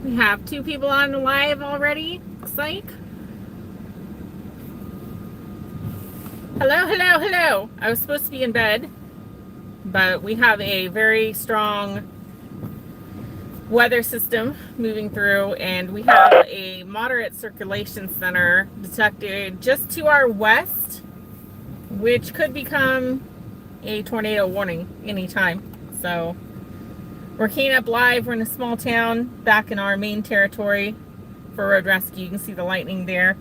We have 2 people on live already, looks like. Hello, hello, hello. I was supposed to be in bed, but we have a very strong weather system moving through, and we have a moderate circulation center detected just to our west, which could become a tornado warning anytime. So we're keying up live. We're in a small town back in our main territory for road rescue. You can see the lightning there.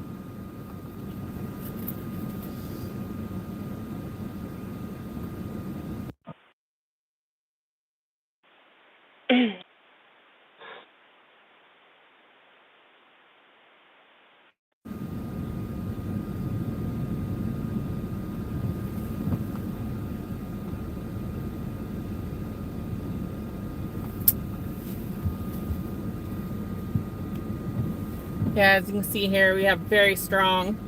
Yeah, as you can see here, we have very strong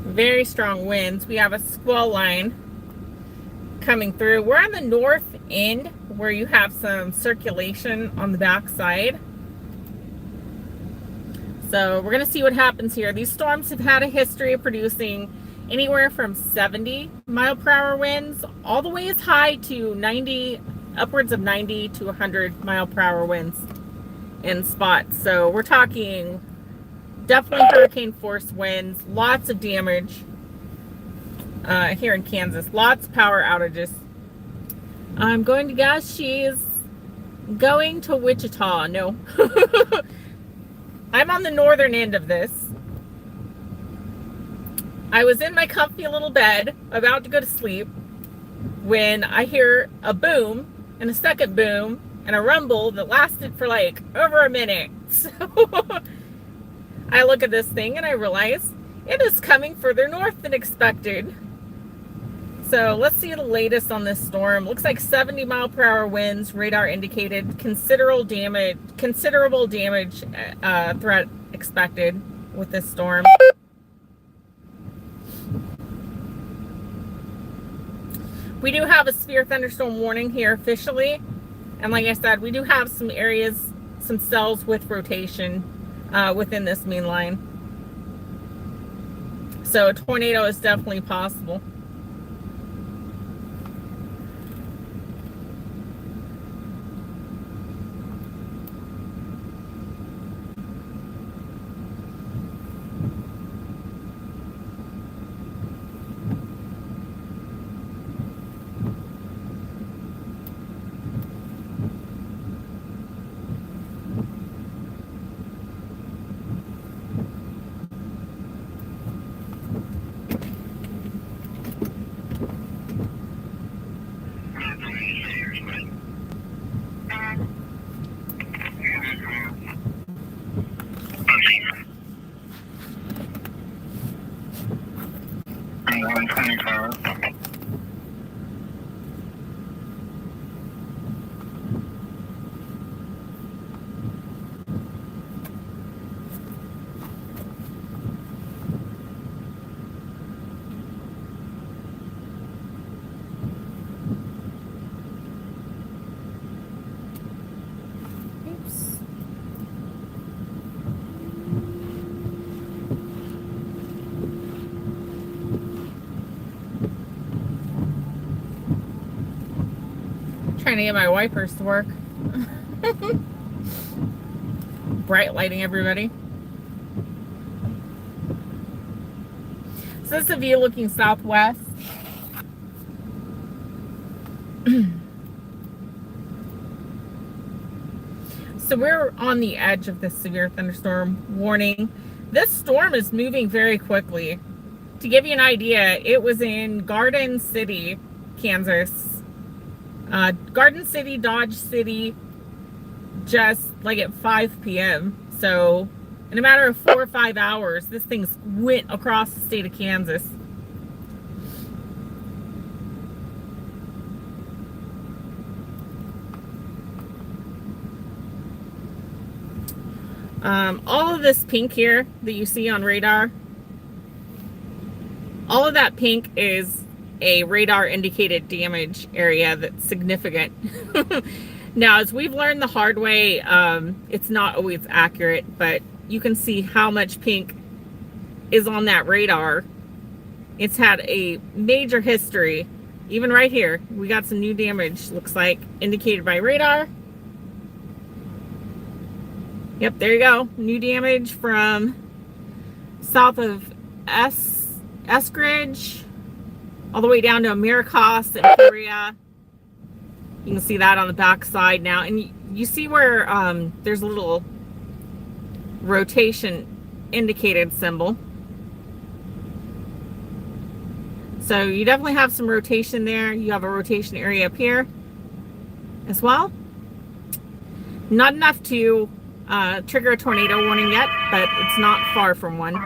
winds. We have a squall line coming through. We're on the north end where you have some circulation on the back side. So we're going to see what happens here. These storms have had a history of producing anywhere from 70 mile per hour winds all the way as high to 90, upwards of 90 to 100 mile per hour winds in spots. So we're talking definitely hurricane force winds, lots of damage here in Kansas, lots of power outages. I'm going to guess she's going to Wichita. No. I'm on the northern end of this. I was in my comfy little bed about to go to sleep when I hear a boom and a second boom and a rumble that lasted for like over a minute. So I look at this thing and I realize it is coming further north than expected. So let's see the latest on this storm. Looks like 70 mile per hour winds, radar indicated, considerable damage threat expected with this storm. We do have a severe thunderstorm warning here officially. And like I said, we do have some areas, some cells with rotation within this main line. So a tornado is definitely possible. Trying to get my wipers to work. Bright lighting everybody. So this is a view looking southwest. So we're on the edge of this severe thunderstorm warning. This storm is moving very quickly. To give you an idea, it was in Garden City, Kansas. Garden City, Dodge City, just like at 5 p.m. So in a matter of 4 or 5 hours, this thing went across the state of Kansas. All of this pink here that you see on radar, all of that pink is a radar indicated damage area that's significant. Now, as we've learned the hard way, it's not always accurate, but you can see how much pink is on that radar. It's had a major history. Even right here, we got some new damage, looks like, indicated by radar. Yep, there you go. New damage from south of Eskridge all the way down to Americos and Peoria. You can see that on the back side now. And you see where there's a little rotation indicated symbol. So you definitely have some rotation there. You have a rotation area up here as well. Not enough to trigger a tornado warning yet, but it's not far from one.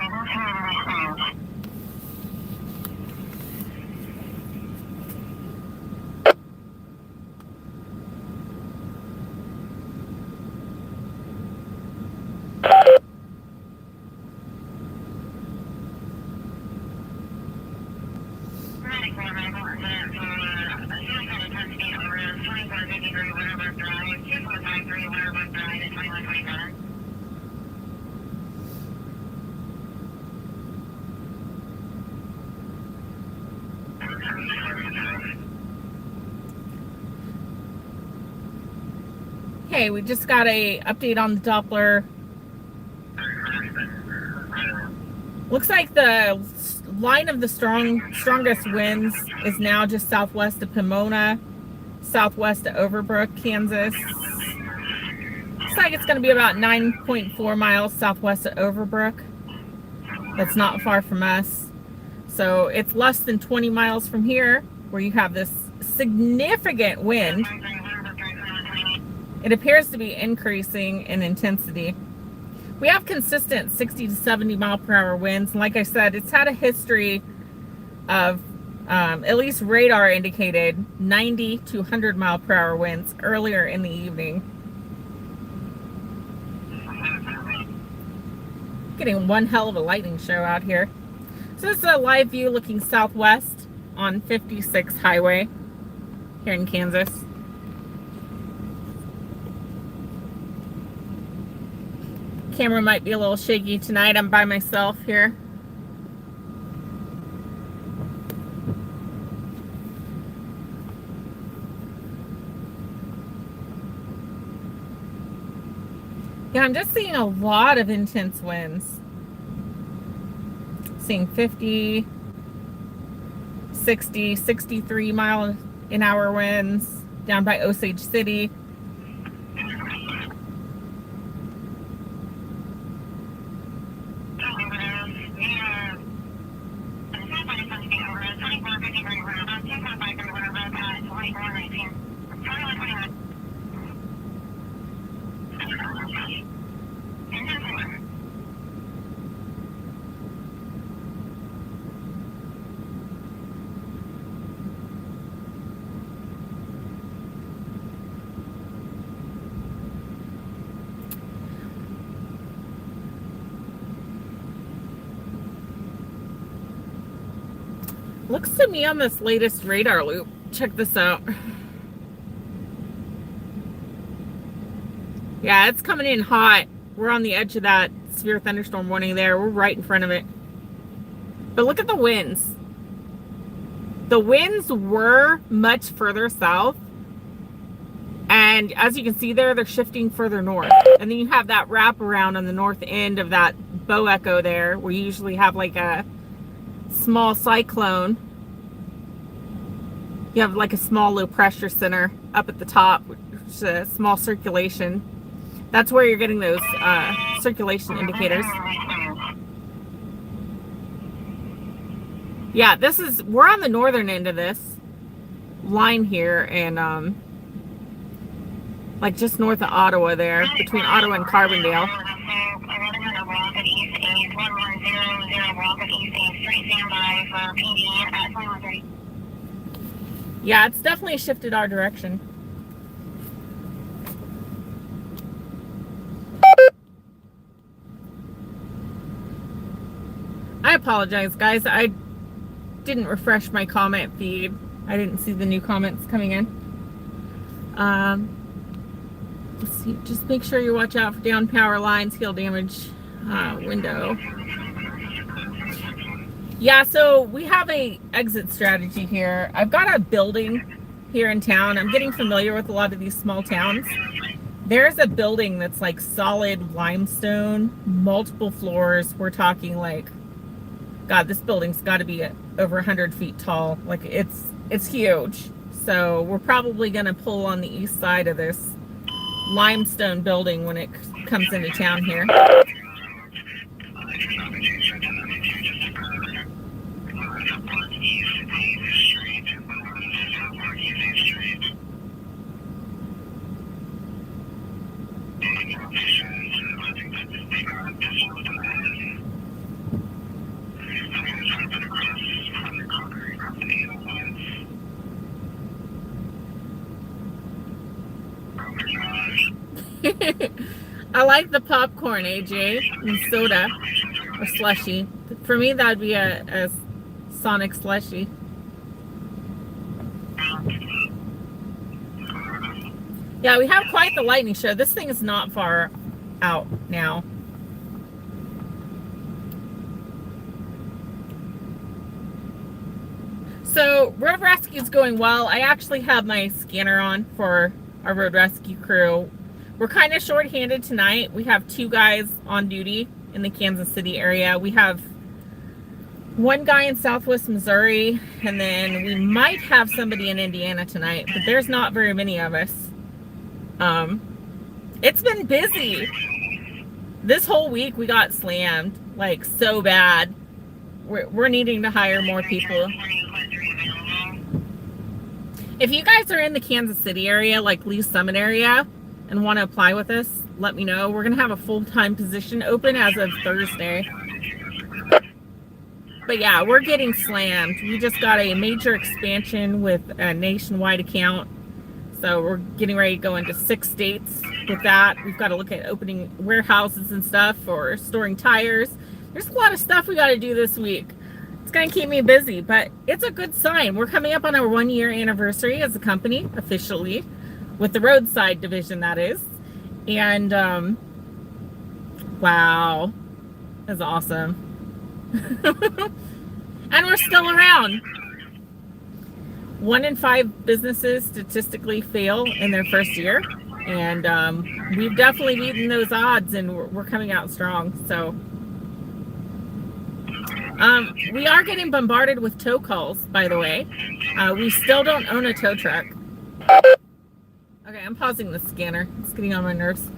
Okay, we just got a update on the Doppler. Looks like the line of the strongest winds is now just southwest of Pomona, southwest of Overbrook, Kansas. Looks like it's going to be about 9.4 miles southwest of Overbrook. That's not far from us. So it's less than 20 miles from here, where you have this significant wind. It appears to be increasing in intensity. We have consistent 60 to 70 mile per hour winds. And like I said, it's had a history of at least radar indicated 90 to 100 mile per hour winds earlier in the evening. Getting one hell of a lightning show out here. So this is a live view looking southwest on 56 highway here in Kansas. Camera might be a little shaky tonight. I'm by myself here. Yeah, I'm just seeing a lot of intense winds. Seeing 50, 60, 63 mile an hour winds down by Osage City. Looks to me on this latest radar loop. Check this out. Yeah, it's coming in hot. We're on the edge of that severe thunderstorm warning there. We're right in front of it. But look at the winds. The winds were much further south. And as you can see there, they're shifting further north. And then you have that wraparound on the north end of that bow echo there, where you usually have like a small cyclone. You have like a small low pressure center up at the top, which is a small circulation. That's where you're getting those circulation indicators. Yeah, we're on the northern end of this line here, and like just north of Ottawa there, between Ottawa and Carbondale. Yeah, it's definitely shifted our direction. I apologize, guys. I didn't refresh my comment feed. I didn't see the new comments coming in. Let's see, just make sure you watch out for down power lines, hail damage, window. Yeah, so we have a exit strategy here. I've got a building here in town. I'm getting familiar with a lot of these small towns. There's a building that's like solid limestone, multiple floors. We're talking like, God, this building's got to be over 100 feet tall. Like it's huge. So we're probably going to pull on the east side of this limestone building when it comes into town here. I like the popcorn, AJ, and soda or slushy. For me, that'd be a Sonic slushy. Yeah, we have quite the lightning show. This thing is not far out now. So road rescue is going well. I actually have my scanner on for our road rescue crew. We're kind of short-handed tonight. We have 2 guys on duty in the Kansas City area. We have 1 guy in Southwest Missouri, and then we might have somebody in Indiana tonight, but there's not very many of us. It's been busy. This whole week we got slammed, like so bad. We're needing to hire more people. If you guys are in the Kansas City area, like Lee Summit area, and want to apply with us, let me know. We're going to have a full-time position open as of Thursday. But yeah, we're getting slammed. We just got a major expansion with a nationwide account. So we're getting ready to go into 6 states with that. We've got to look at opening warehouses and stuff or storing tires. There's a lot of stuff we got to do this week. It's going to keep me busy, but it's a good sign. We're coming up on our 1-year anniversary as a company, officially, with the roadside division, that is. And, wow, that's awesome. And we're still around. 1 in 5 businesses statistically fail in their first year. And we've definitely beaten those odds, and we're coming out strong. So we are getting bombarded with tow calls, by the way. We still don't own a tow truck. Okay, I'm pausing the scanner. It's getting on my nerves.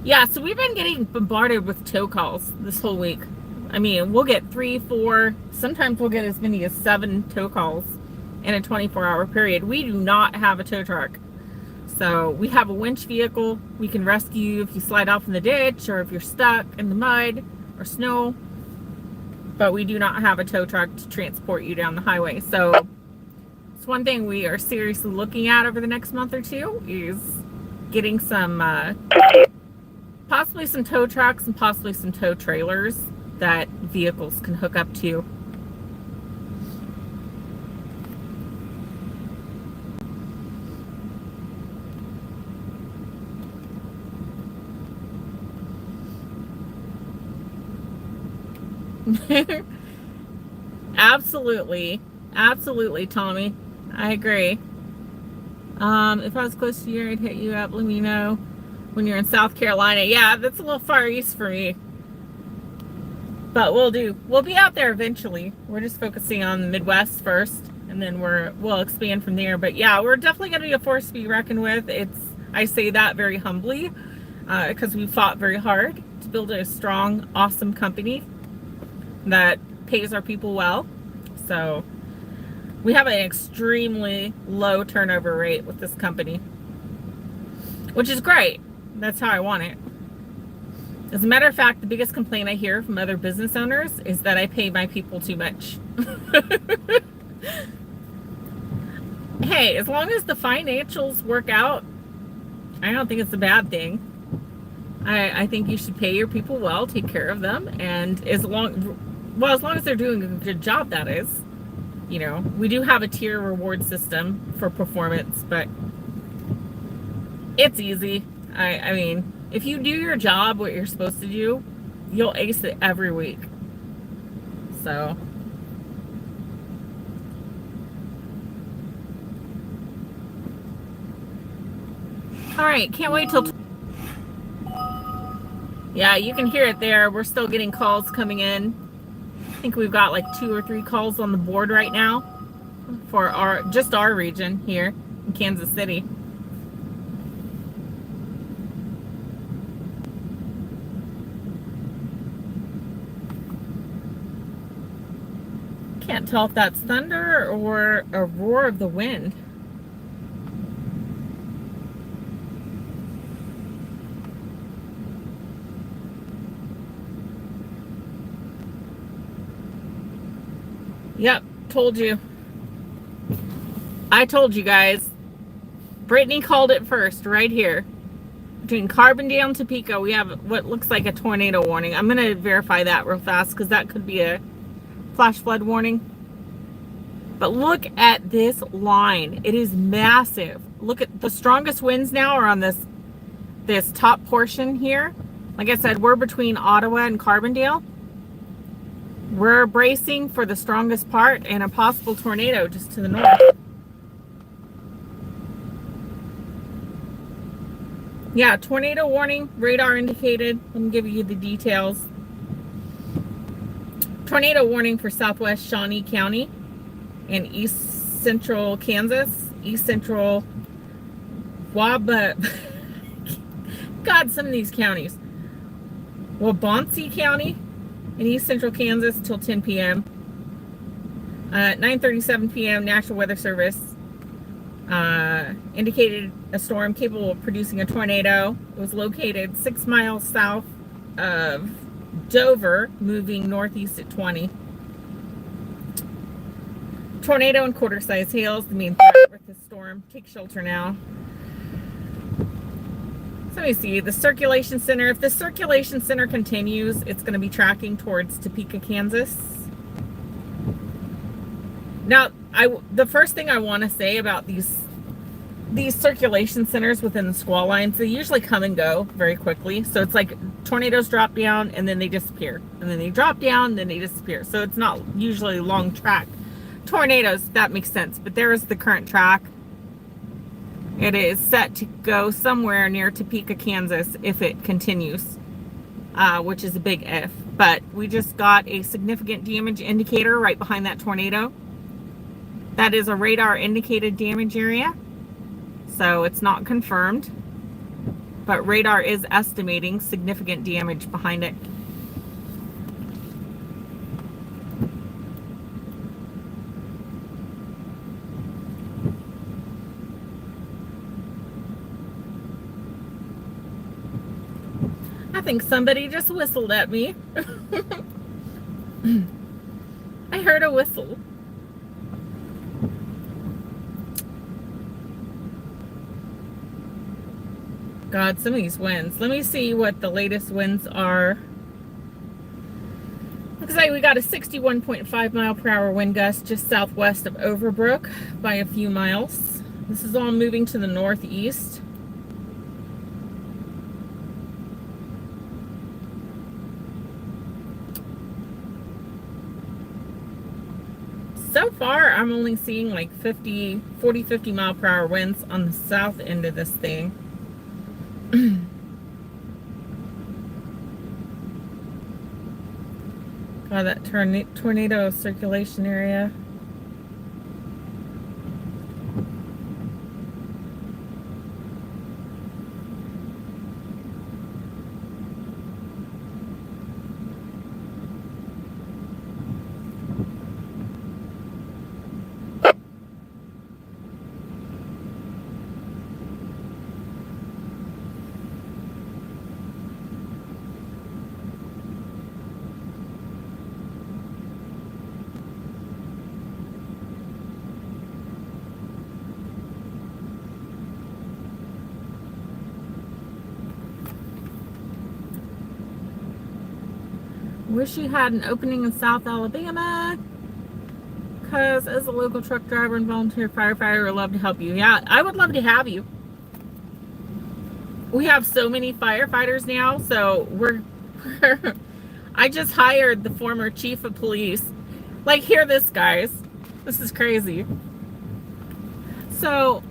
Yeah, so we've been getting bombarded with tow calls this whole week. I mean, we'll get 3, 4, sometimes we'll get as many as 7 tow calls in a 24-hour period. We do not have a tow truck. So we have a winch vehicle. We can rescue you if you slide off in the ditch or if you're stuck in the mud or snow. But we do not have a tow truck to transport you down the highway. So it's one thing we are seriously looking at over the next month or 2 is getting some, possibly some tow trucks and possibly some tow trailers that vehicles can hook up to. Absolutely. Absolutely, Tommy. I agree. If I was close to you, I'd hit you up. Let me know when you're in South Carolina. Yeah, that's a little far east for me. But we'll be out there eventually. We're just focusing on the Midwest first, and then we'll expand from there. But yeah, we're definitely going to be a force to be reckoned with. I say that very humbly, because we fought very hard to build a strong, awesome company that pays our people well. So we have an extremely low turnover rate with this company, which is great. That's how I want it. As a matter of fact, the biggest complaint I hear from other business owners is that I pay my people too much. Hey, as long as the financials work out, I don't think it's a bad thing. I think you should pay your people well, take care of them, and as long as they're doing a good job, that is. You know, we do have a tier reward system for performance, but it's easy. I mean, if you do your job, what you're supposed to do, you'll ace it every week. So, all right, can't wait till. Yeah, you can hear it there. We're still getting calls coming in. I think we've got like 2 or 3 calls on the board right now for our region here in Kansas City. Can't tell if that's thunder or a roar of the wind. Yep, told you. I told you guys. Brittany called it first right here. Between Carbondale and Topeka, we have what looks like a tornado warning. I'm going to verify that real fast because that could be a flash flood warning. But look at this line. It is massive. Look at the strongest winds now are on this top portion here. Like I said, we're between Ottawa and Carbondale. We're bracing for the strongest part and a possible tornado just to the north. Yeah, tornado warning, radar indicated. Let me give you the details. Tornado warning for southwest Shawnee County and east central Kansas, east central God, some of these counties. Waubonsee County in east central Kansas till 10 p.m. 9:37 p.m. National Weather Service indicated a storm capable of producing a tornado. It was located 6 miles south of Dover, moving northeast at 20. Tornado and quarter-size hails, the main threat with this storm. Take shelter now. So let me see, the circulation center. If the circulation center continues, it's going to be tracking towards Topeka, Kansas. Now, the first thing I want to say about these circulation centers within the squall lines, they usually come and go very quickly. So it's like tornadoes drop down and then they disappear. And then they drop down and then they disappear. So it's not usually long track tornadoes, that makes sense. But there is the current track. It is set to go somewhere near Topeka, Kansas if it continues, which is a big if. But we just got a significant damage indicator right behind that tornado. That is a radar indicated damage area. So it's not confirmed, but radar is estimating significant damage behind it. I think somebody just whistled at me. I heard a whistle. God, some of these winds. Let me see what the latest winds are. Looks like we got a 61.5 mile per hour wind gust just southwest of Overbrook by a few miles. This is all moving to the northeast. So far, I'm only seeing like 40, 50 mile per hour winds on the south end of this thing. God, that tornado circulation area. Wish you had an opening in South Alabama. Because as a local truck driver and volunteer firefighter, I'd love to help you. Yeah, I would love to have you. We have so many firefighters now, so we're I just hired the former chief of police. Like, hear this, guys. This is crazy. So,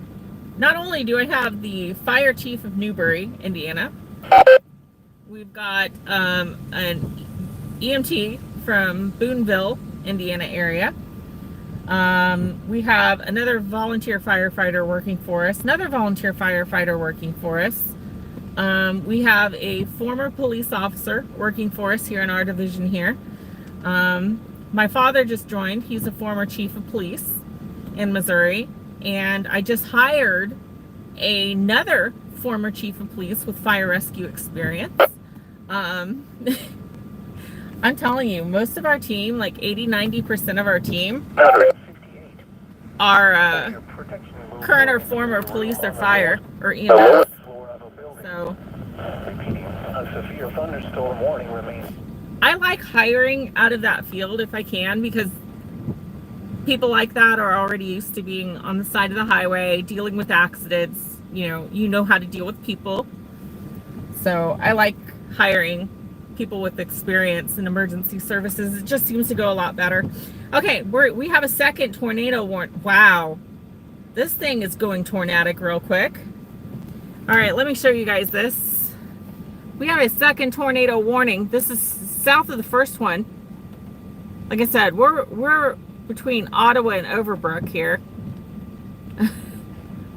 not only do I have the fire chief of Newbury, Indiana, we've got an EMT from Boonville, Indiana area. We have another volunteer firefighter working for us, another volunteer firefighter working for us. We have a former police officer working for us here in our division here. My father just joined. He's a former chief of police in Missouri. And I just hired another former chief of police with fire rescue experience. I'm telling you, most of our team, like 80-90% of our team, are current or former police or fire or EMS. So a severe thunderstorm warning remains. I like hiring out of that field if I can, because people like that are already used to being on the side of the highway, dealing with accidents. You know how to deal with people. So I like hiring people with experience in emergency services. It just seems to go a lot better. Okay, we have a second tornado warning. Wow, this thing is going tornadic real quick. All right, let me show you guys this. We have a second tornado warning. This is south of the first one. Like I said, we're between Ottawa and Overbrook here.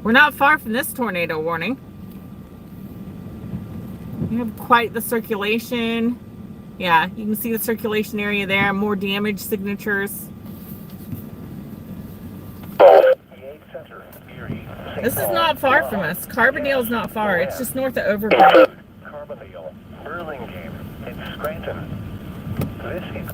We're not far from this tornado warning. We have quite the circulation. Yeah, you can see the circulation area there. More damage signatures. This is not far from us. Carbondale's not far. It's just north of Overbrook. Carbondale, Burlingame, and Scranton. This is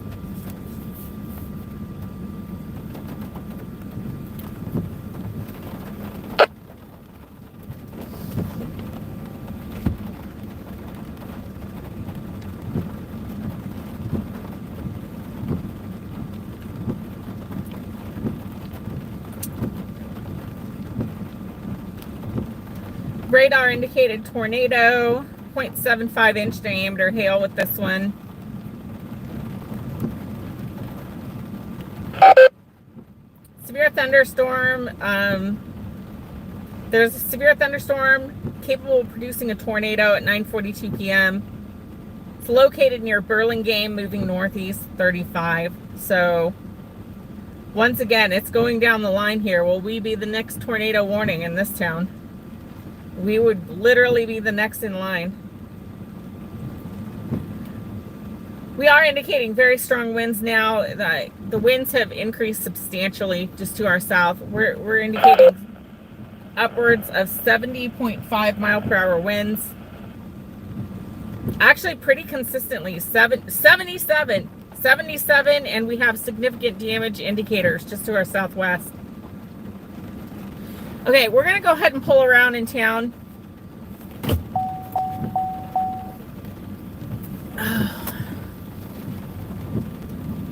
Radar indicated tornado, 0.75 inch diameter hail with this one. Severe thunderstorm. There's a severe thunderstorm capable of producing a tornado at 9:42 p.m. It's located near Burlingame, moving northeast 35. So once again, it's going down the line here. Will we be the next tornado warning in this town? We would literally be the next in line. We are indicating very strong winds now. The winds have increased substantially just to our south. We're indicating upwards of 70.5 mile per hour winds. Actually, pretty consistently, 77, and we have significant damage indicators just to our southwest. Okay, we're going to go ahead and pull around in town.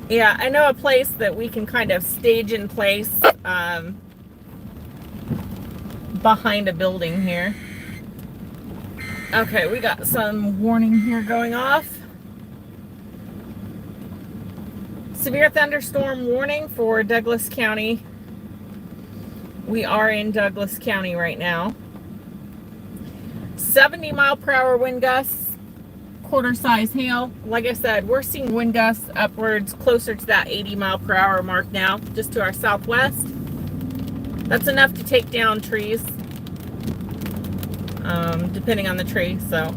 Yeah, I know a place that we can kind of stage in place behind a building here. Okay, we got some warning here going off. Severe thunderstorm warning for Douglas County. We are in Douglas County right now. 70 mile per hour wind gusts, quarter size hail. Like I said, we're seeing wind gusts upwards closer to that 80 mile per hour mark now, just to our southwest. That's enough to take down trees, depending on the tree. So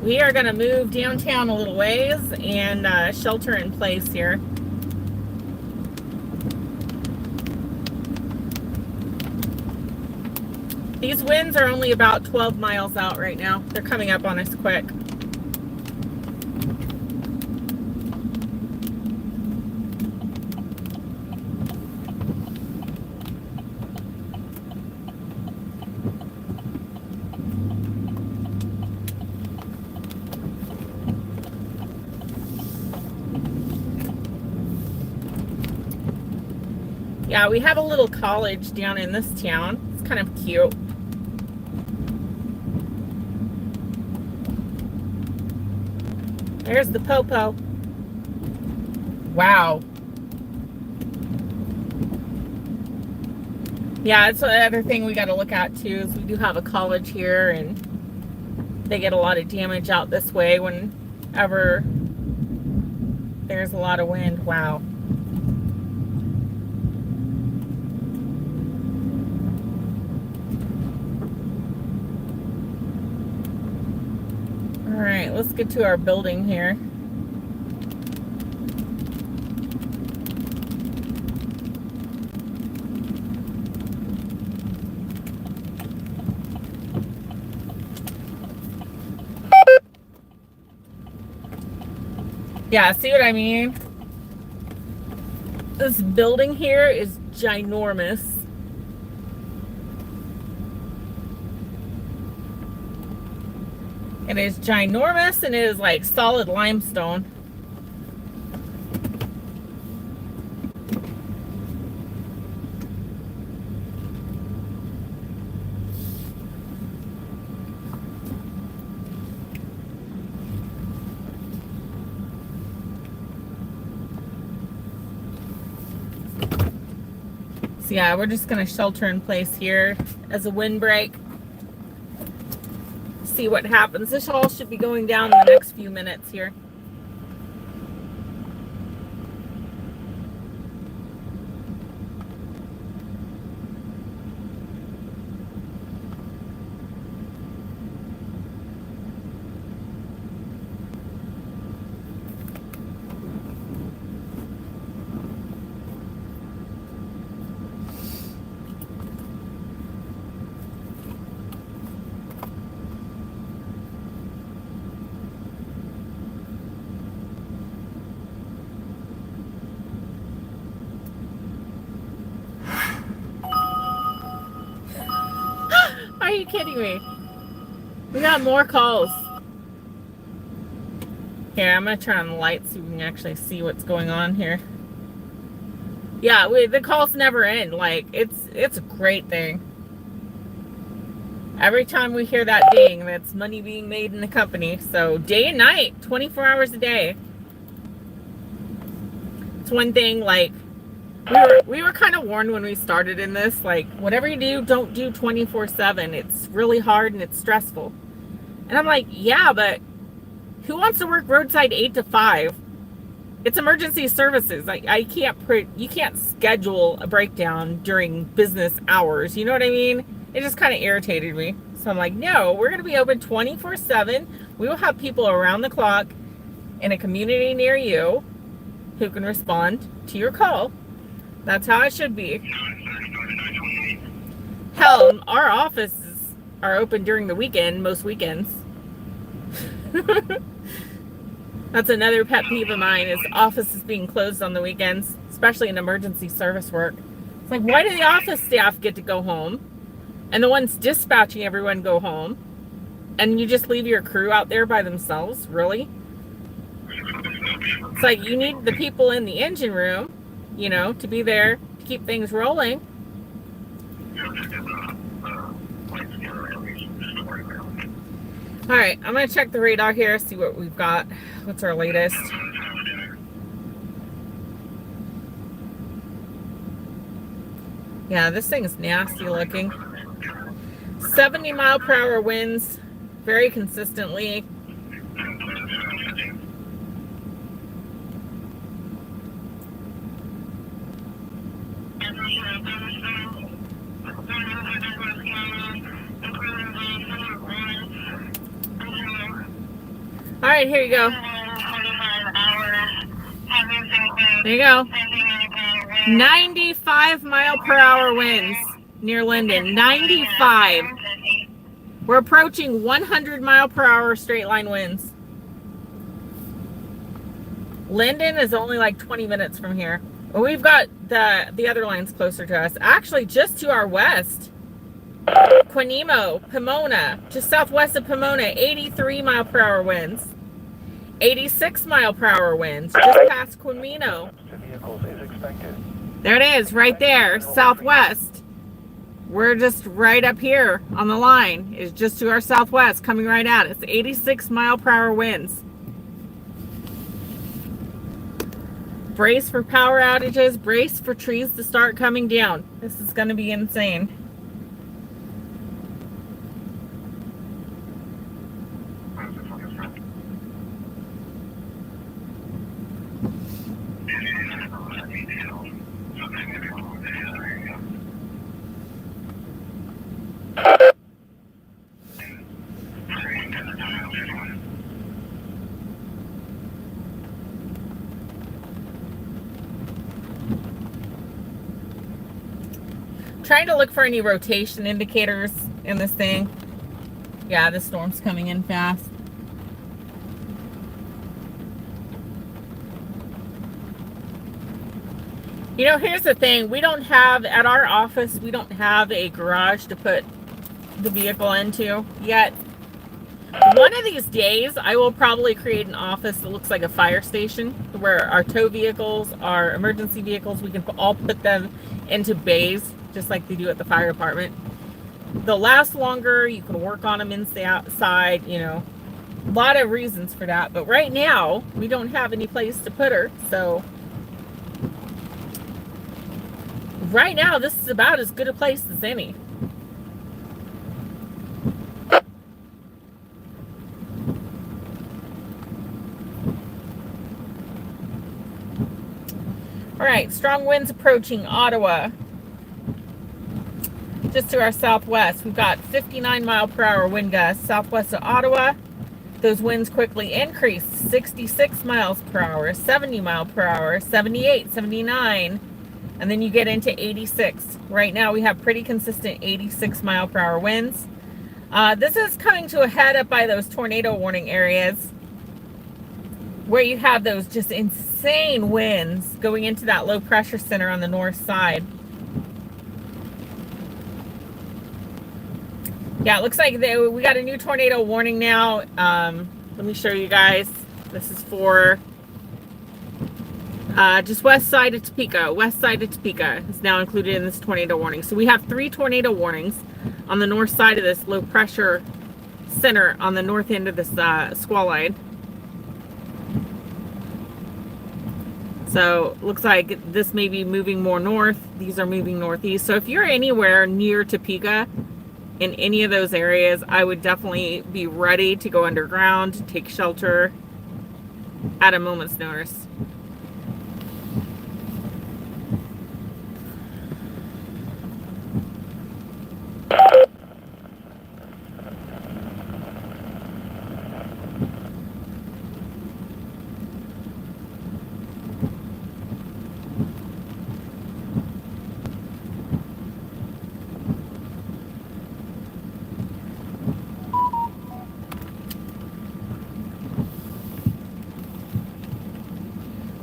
we are going to move downtown a little ways and shelter in place here. These winds are only about 12 miles out right now. They're coming up on us quick. Yeah, we have a little college down in this town. It's kind of cute. There's the Popo. Wow. Yeah, that's the other thing we got to look at too, is we do have a college here, and they get a lot of damage out this way whenever there's a lot of wind. Wow. All right, let's get to our building here. Yeah, see what I mean? This building here is ginormous. It is ginormous, and it is like solid limestone. So yeah, we're just gonna shelter in place here as a windbreak. See what happens. This all should be going down in the next few minutes here. Are you kidding me? We got more calls. Here, I'm gonna turn on the lights so we can actually see what's going on here. Yeah, the calls never end. Like, it's a great thing. Every time we hear that ding, that's money being made in the company. So day and night, 24 hours a day. It's one thing, like, we were kind of warned when we started in this, like, whatever you do, don't do 24/7. It's really hard and it's stressful. And I'm like, yeah, but who wants to work roadside 8 to 5? It's emergency services. You can't schedule a breakdown during business hours. You know what I mean? It just kind of irritated me. So I'm like, no, we're going to be open 24/7. We will have people around the clock in a community near you who can respond to your call. That's how it should be. Hell, our offices are open during the weekend, most weekends. That's another pet peeve of mine, is offices being closed on the weekends, especially in emergency service work. It's like, why do the office staff get to go home and the ones dispatching everyone go home, and you just leave your crew out there by themselves? Really? It's like, you need the people in the engine room, you know, to be there to keep things rolling. All right, I'm going to check the radar here, see what we've got. What's our latest? Yeah, this thing is nasty looking. 70 mile per hour winds, very consistently. All right, here you go. There you go. 95 mile per hour winds near Linden. 95. We're approaching 100 mile per hour straight line winds. Linden is only like 20 minutes from here. Well, we've got the other lines closer to us. Actually, just to our west. Quanemo, Pomona, just southwest of Pomona, 83 mile per hour winds. 86 mile per hour winds, just past Quanemo. There it is, right there, southwest. We're just right up here on the line. It's just to our southwest, coming right at us. 86 mile per hour winds. Brace for power outages, brace for trees to start coming down. This is going to be insane. Trying to look for any rotation indicators in this thing. Yeah, the storm's coming in fast. You know, here's the thing. We don't have, at our office, we don't have a garage to put the vehicle into yet. One of these days, I will probably create an office that looks like a fire station where our tow vehicles, our emergency vehicles, we can all put them into bays just like they do at the fire department. They'll last longer. You can work on them inside, you know, a lot of reasons for that. But right now, we don't have any place to put her. So right now, this is about as good a place as any. All right, strong winds approaching Ottawa. Just to our southwest, we've got 59 mile per hour wind gusts southwest of Ottawa. Those winds quickly increase, 66 miles per hour, 70 mile per hour, 78, 79, and then you get into 86. Right now we have pretty consistent 86 mile per hour winds. This is coming to a head up by those tornado warning areas where you have those just insane winds going into that low pressure center on the north side. Yeah, it looks like we got a new tornado warning now. Let me show you guys. This is for just west side of Topeka. West side of Topeka is now included in this tornado warning. So we have 3 tornado warnings on the north side of this low pressure center on the north end of this squall line. So looks like this may be moving more north. These are moving northeast. So if you're anywhere near Topeka, in any of those areas, I would definitely be ready to go underground, take shelter at a moment's notice.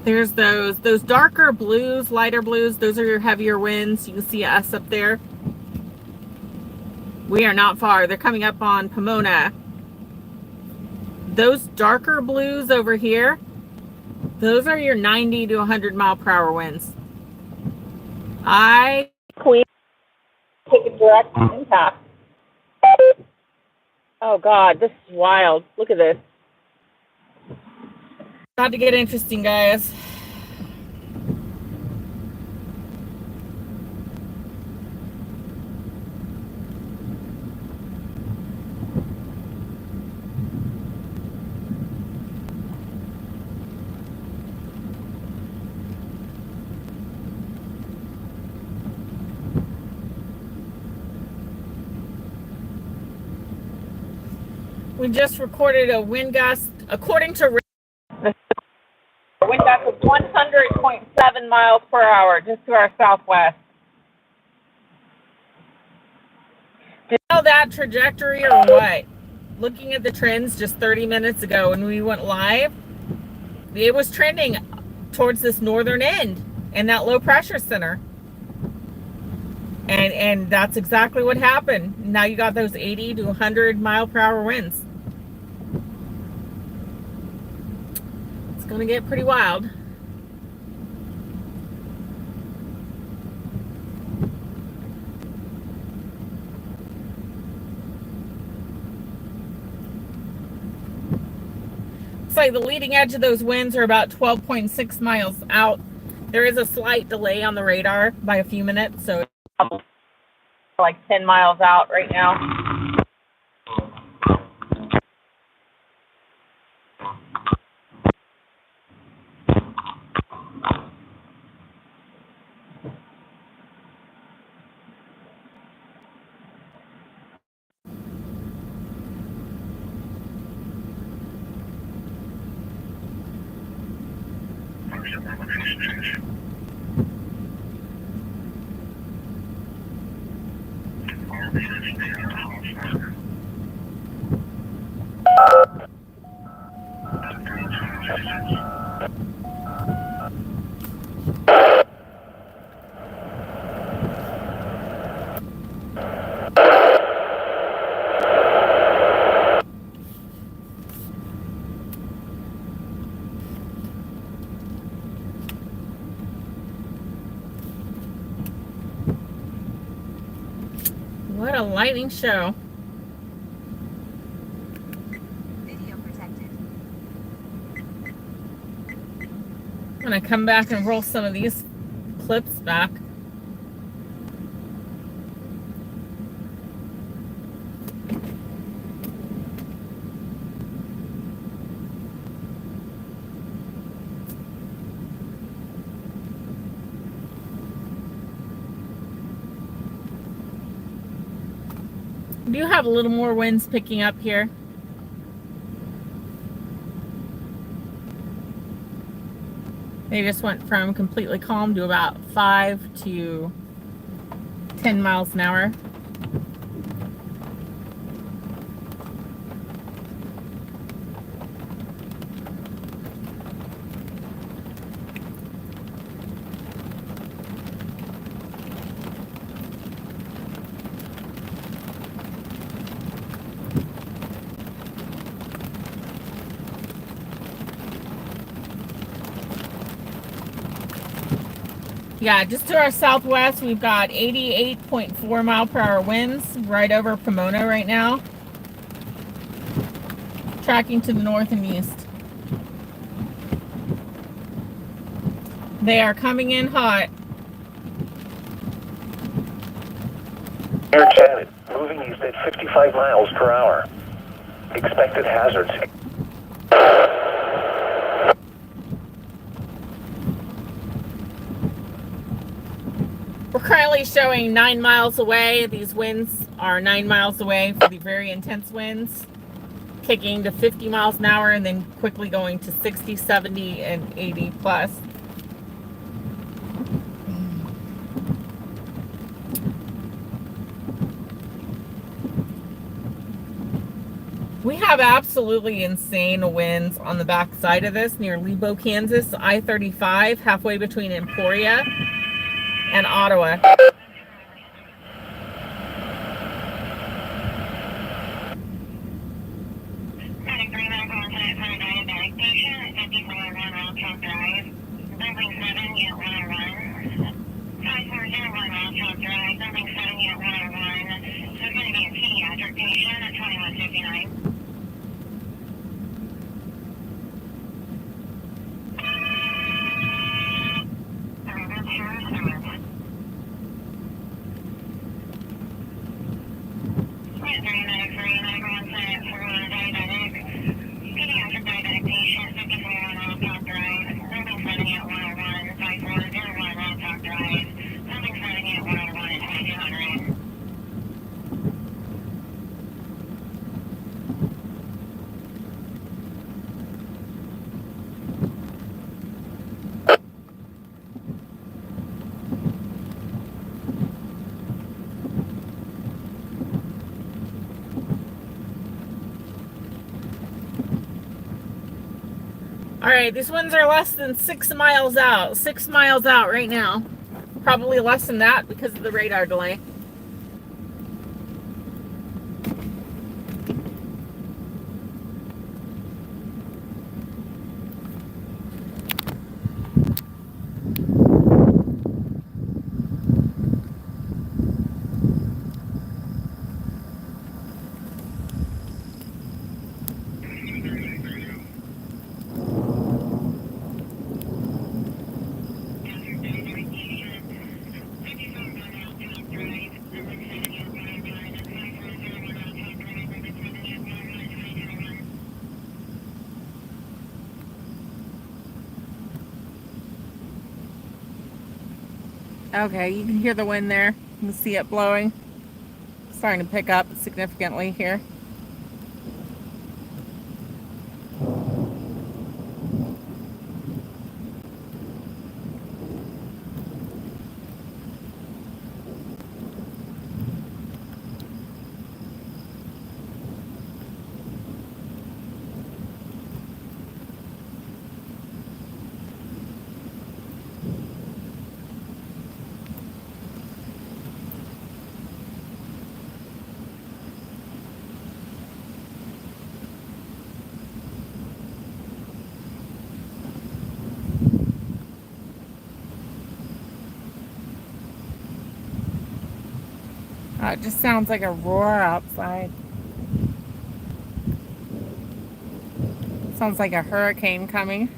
There's those darker blues, lighter blues. Those are your heavier winds. You can see us up there. We are not far. They're coming up on Pomona. Those darker blues over here, those are your 90 to 100 mile per hour winds. Queen, take a direct impact. Oh God, this is wild. Look at this. About to get interesting, guys. We just recorded a wind gust, according to a wind gust of 100.7 miles per hour just to our southwest. Did you know that trajectory or what? Looking at the trends just 30 minutes ago when we went live, it was trending towards this northern end and that low pressure center. And that's exactly what happened. Now you got those 80 to 100 mile per hour winds. It's going to get pretty wild. Looks like the leading edge of those winds are about 12.6 miles out. There is a slight delay on the radar by a few minutes, so it's like 10 miles out right now. What a lightning show. Video protected. I'm gonna come back and roll some of these clips back. Do you have a little more winds picking up here? They just went from completely calm to about 5 to 10 miles an hour. Yeah, just to our southwest, we've got 88.4 mile per hour winds right over Pomona right now. Tracking to the north and east. They are coming in hot. Air Janet, moving east at 55 miles per hour. Expected hazards. We're currently showing 9 miles away. These winds are 9 miles away for the very intense winds, kicking to 50 miles an hour and then quickly going to 60, 70, and 80 plus. We have absolutely insane winds on the back side of this near Lebo, Kansas, I-35, halfway between Emporia and Ottawa. All right, these winds are less than 6 miles out. 6 miles out right now. Probably less than that because of the radar delay. Okay, you can hear the wind there. You can see it blowing. Starting to pick up significantly here. It just sounds like a roar outside. Sounds like a hurricane coming.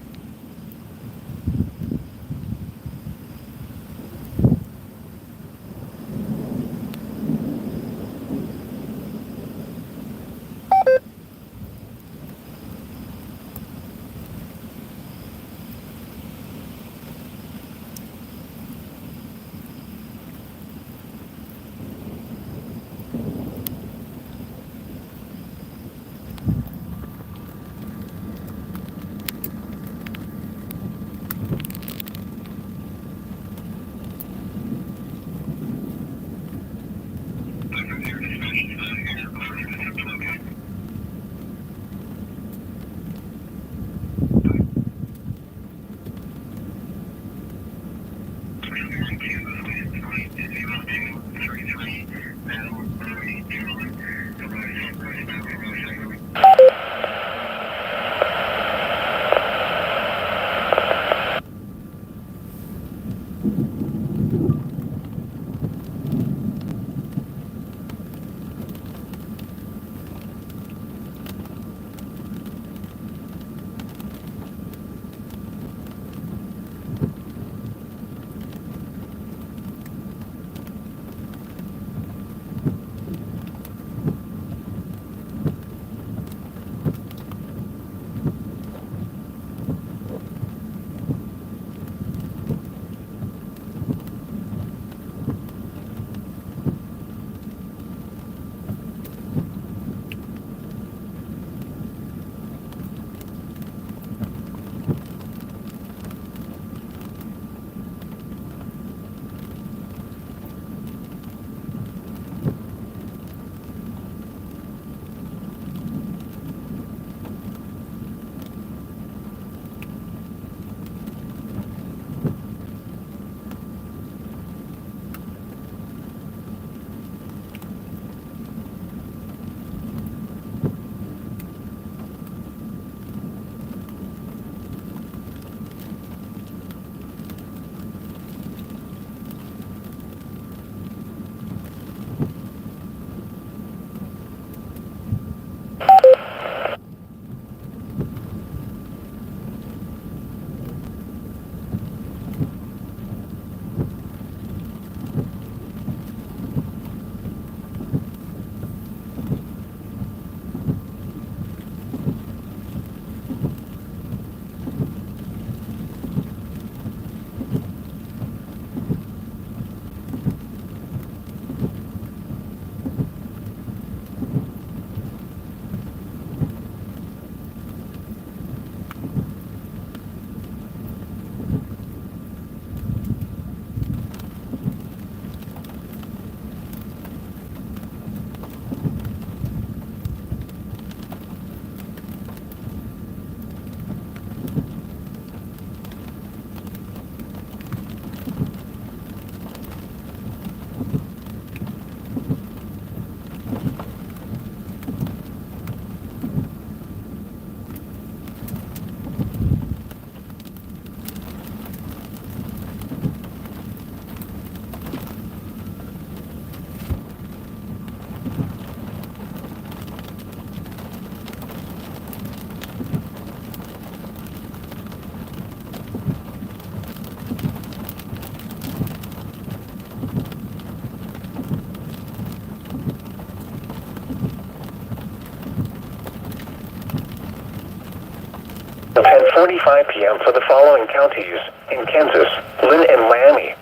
At 10:45 p.m. for the following counties in Kansas, Lynn and Miami.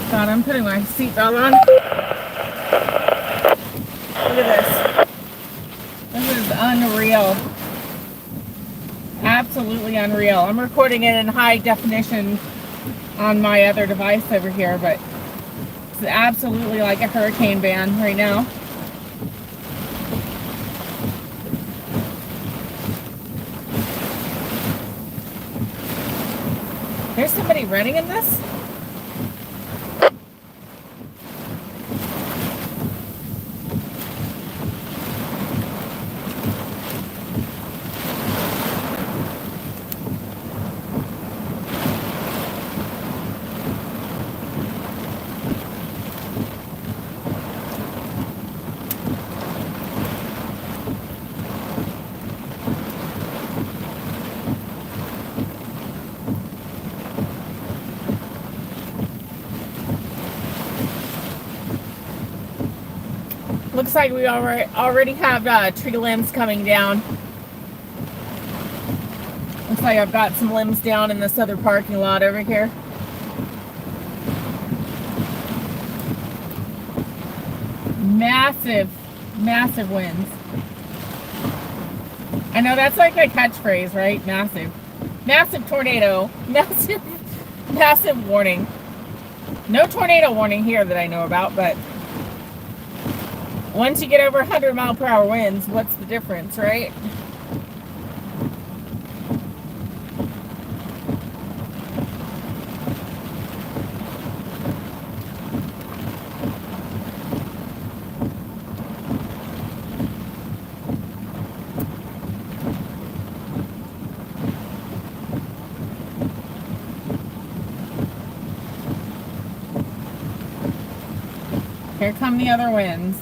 God, I'm putting my seatbelt on. Look at this. This is unreal. Absolutely unreal. I'm recording it in high definition on my other device over here, but it's absolutely like a hurricane band right now. There's somebody running in this? Looks like we already have tree limbs coming down. Looks like I've got some limbs down in this other parking lot over here. Massive, massive winds. I know that's like my catchphrase, right? Massive. Massive tornado. Massive, massive warning. No tornado warning here that I know about, but once you get over 100-mile-per-hour winds, what's the difference, right? Here come the other winds.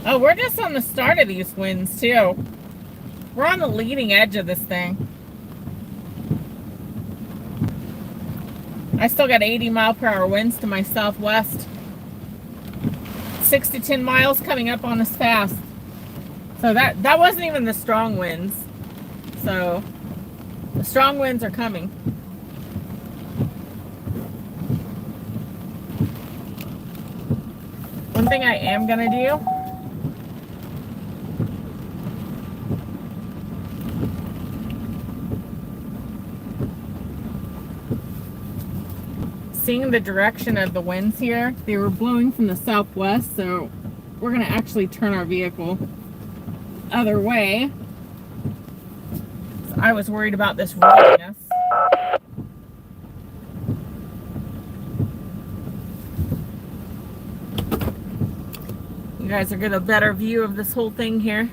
Oh, we're just on the start of these winds, too. We're on the leading edge of this thing. I still got 80-mile-per-hour winds to my southwest. 6 to 10 miles coming up on us fast. So that wasn't even the strong winds. So the strong winds are coming. One thing I am going to do, seeing the direction of the winds here, they were blowing from the southwest, so we're going to actually turn our vehicle other way. So I was worried about this rolling us. You guys are getting a better view of this whole thing here.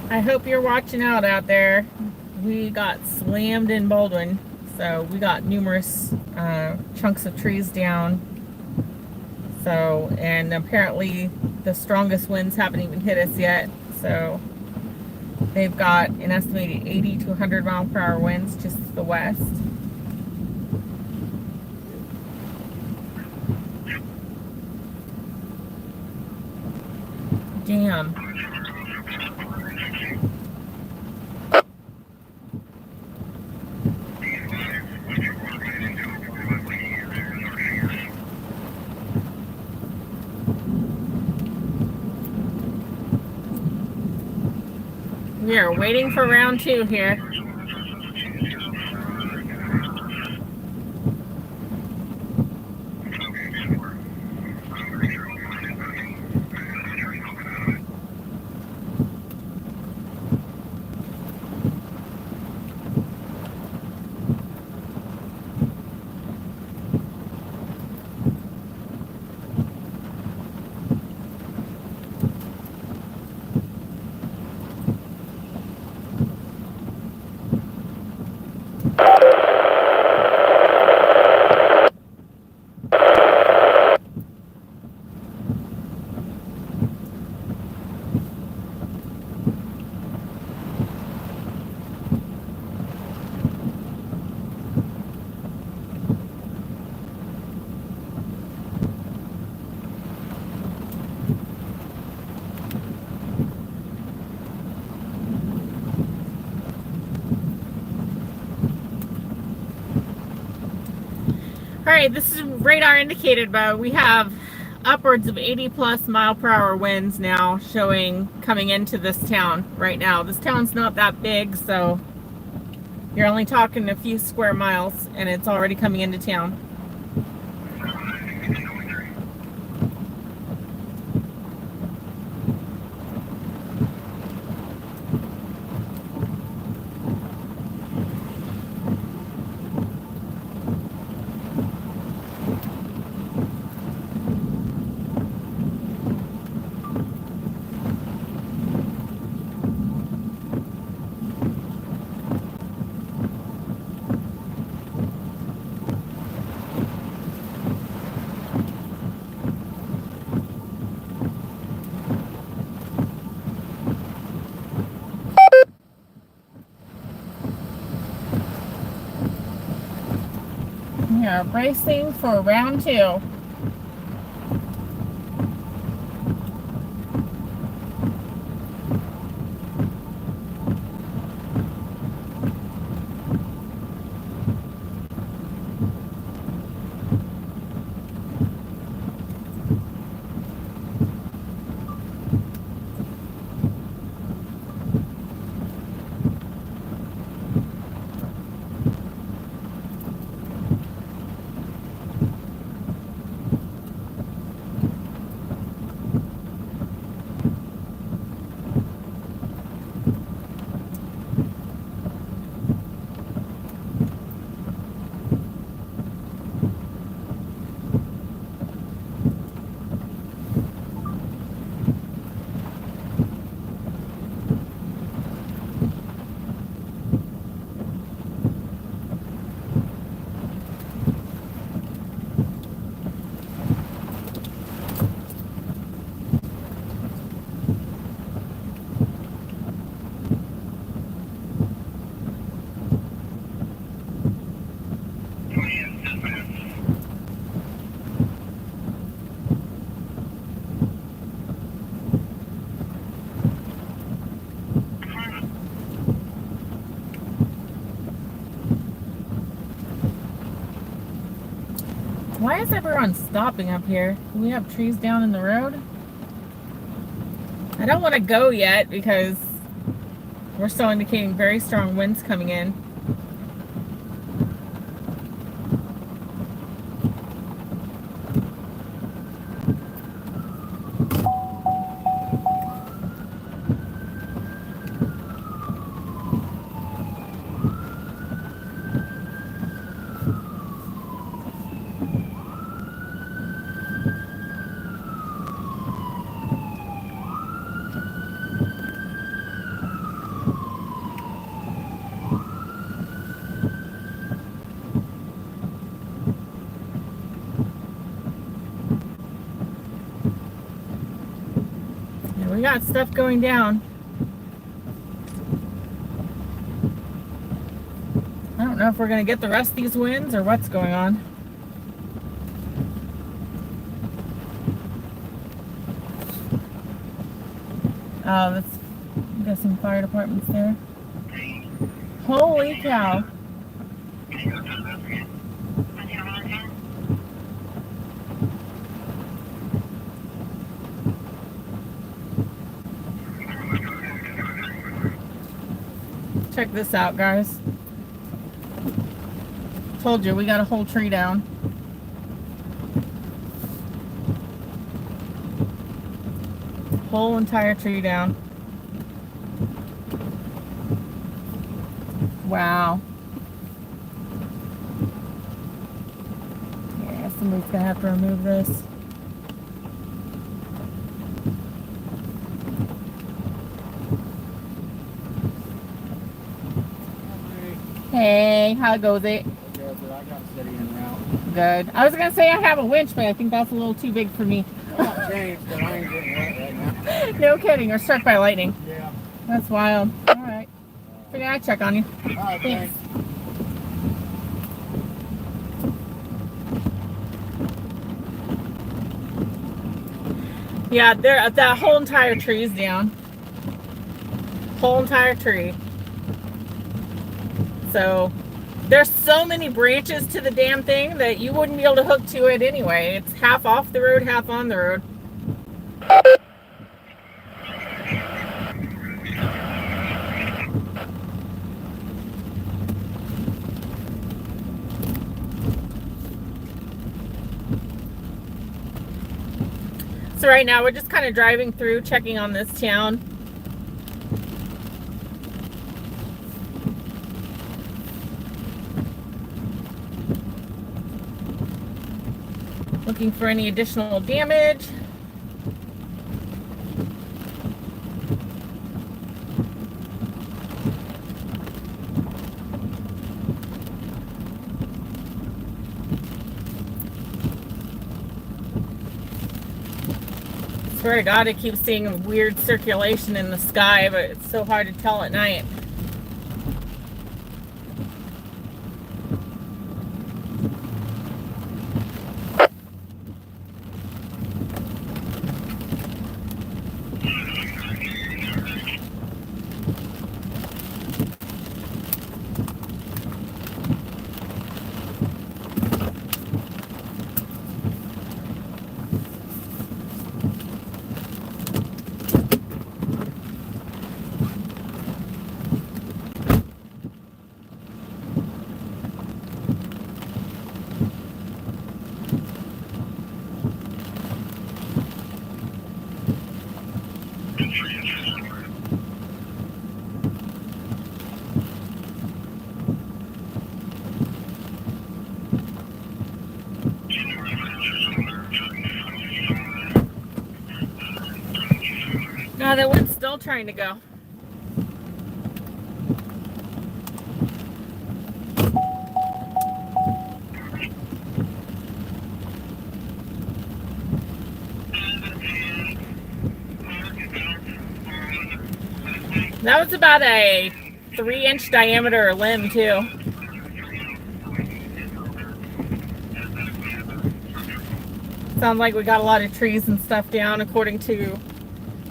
I hope you're watching out there. We got slammed in Baldwin, so we got numerous chunks of trees down. So, and apparently the strongest winds haven't even hit us yet. So they've got an estimated 80 to 100 mile per hour winds just to the west. Damn. We are waiting for round 2 here. Alright, this is radar indicated, but we have upwards of 80 plus mile per hour winds now showing coming into this town right now. This town's not that big, so you're only talking a few square miles and it's already coming into town. We are bracing for round 2. Why is everyone stopping up here? Do we have trees down in the road? I don't want to go yet because we're still indicating very strong winds coming in. We got stuff going down. I don't know if we're going to get the rest of these winds or what's going on. Oh, that's, I'm guessing fire department's there. Holy cow. Check this out, guys. Told you, we got a whole tree down. Whole entire tree down. Wow. Yeah, somebody's gonna have to remove this. Hey, how goes it? Good, but I got city en route. Good. I was gonna say I have a winch, but I think that's a little too big for me. I got changed, but I ain't getting wet right now. No kidding, or struck by lightning. Yeah. That's wild. Alright. Figured I'd check on you. All right, Thanks. thanks. Yeah, that whole entire tree is down. Whole entire tree. So there's so many branches to the damn thing that you wouldn't be able to hook to it anyway. It's half off the road, half on the road. So right now we're just kind of driving through, checking on this town. Looking for any additional damage. Swear to God, I keep seeing a weird circulation in the sky, but it's so hard to tell at night. No, that one's still trying to go. That was about a 3-inch diameter limb, too. Sounds like we got a lot of trees and stuff down, according to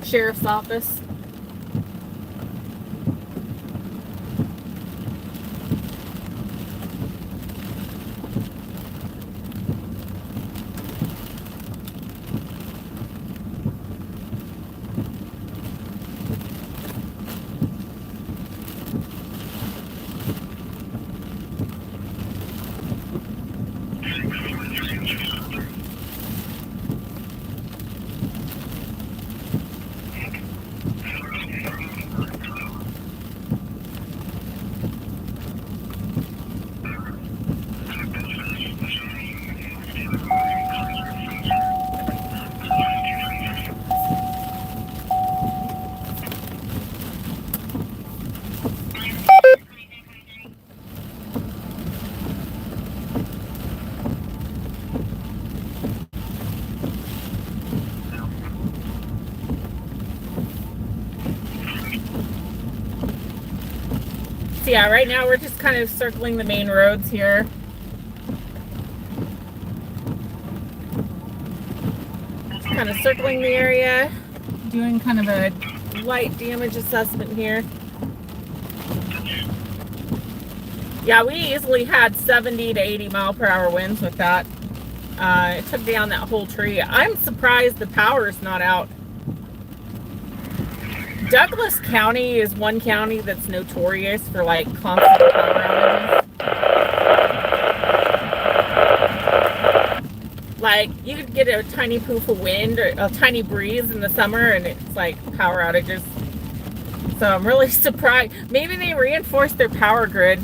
Sheriff's Office. So yeah, right now we're just kind of circling the main roads here. Just kind of circling the area, doing kind of a light damage assessment here. Yeah, we easily had 70 to 80 mile per hour winds with that. It took down that whole tree. I'm surprised the power is not out. Douglas County is one county that's notorious for like constant power outages. Like you could get a tiny poof of wind or a tiny breeze in the summer and it's like power outages. So I'm really surprised. Maybe they reinforced their power grid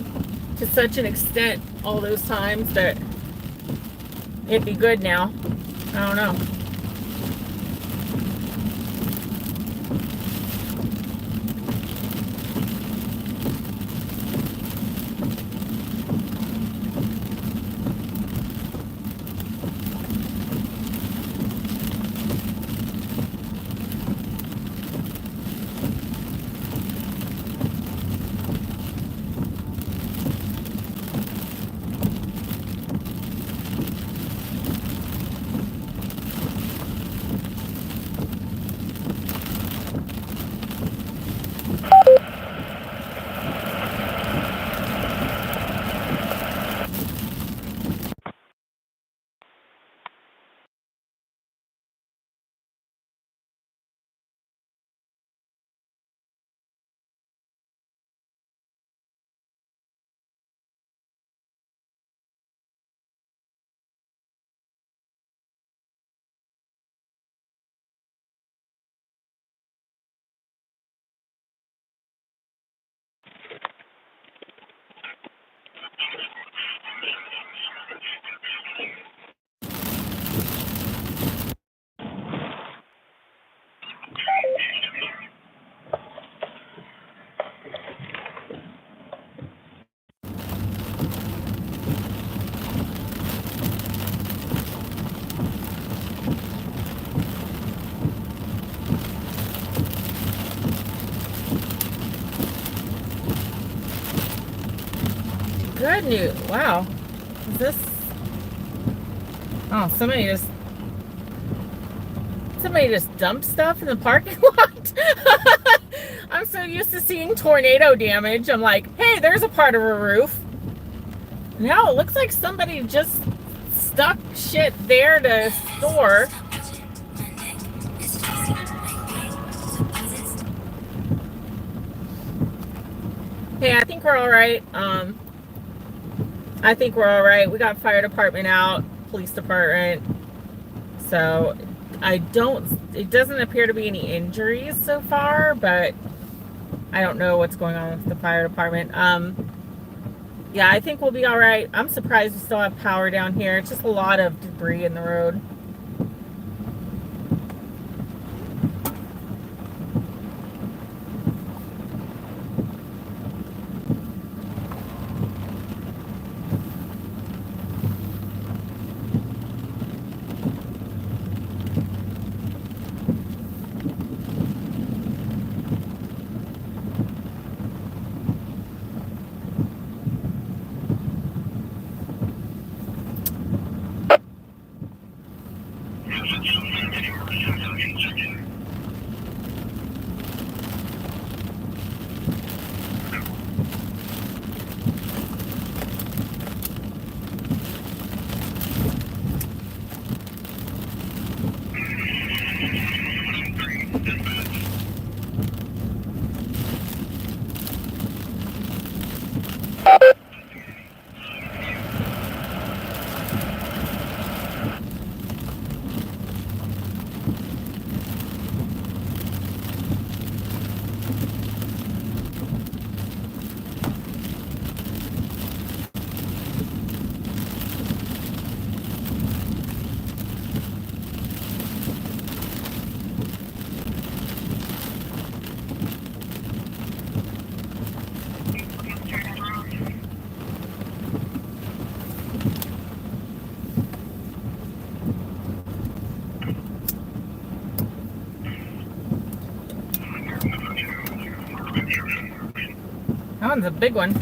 to such an extent all those times that it'd be good now. I don't know. Good news. Wow. Is this? Oh, somebody just dumped stuff in the parking lot. I'm so used to seeing tornado damage. I'm like, hey, there's a part of a roof. No, it looks like somebody just stuck shit there to store. Hey, I think we're all right. I think we're all right. We got fire department out, police department. So it doesn't appear to be any injuries so far, but I don't know what's going on with the fire department. Yeah, I think we'll be all right. I'm surprised we still have power down here. It's just a lot of debris in the road. one's a big one.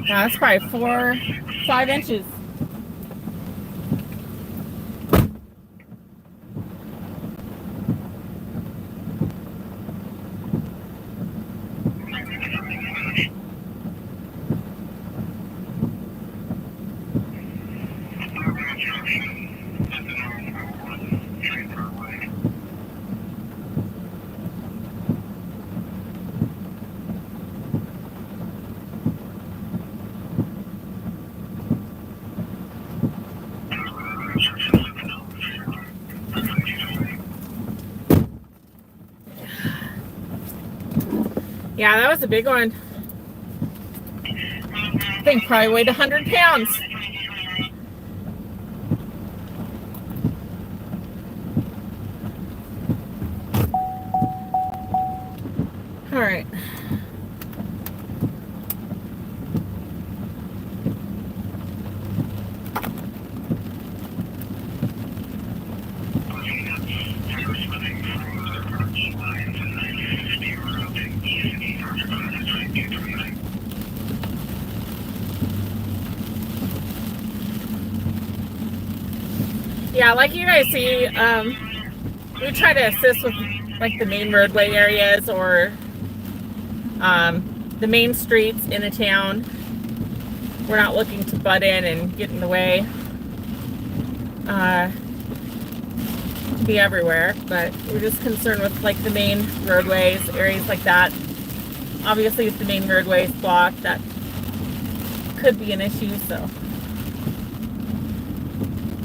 Yeah, that's probably 4, 5 inches. Yeah, that was a big one. I think probably weighed 100 pounds. All right. Yeah, like you guys see, we try to assist with like the main roadway areas or the main streets in a town. We're not looking to butt in and get in the way, be everywhere, but we're just concerned with like the main roadways, areas like that. Obviously, if the main roadway is blocked, that could be an issue, so.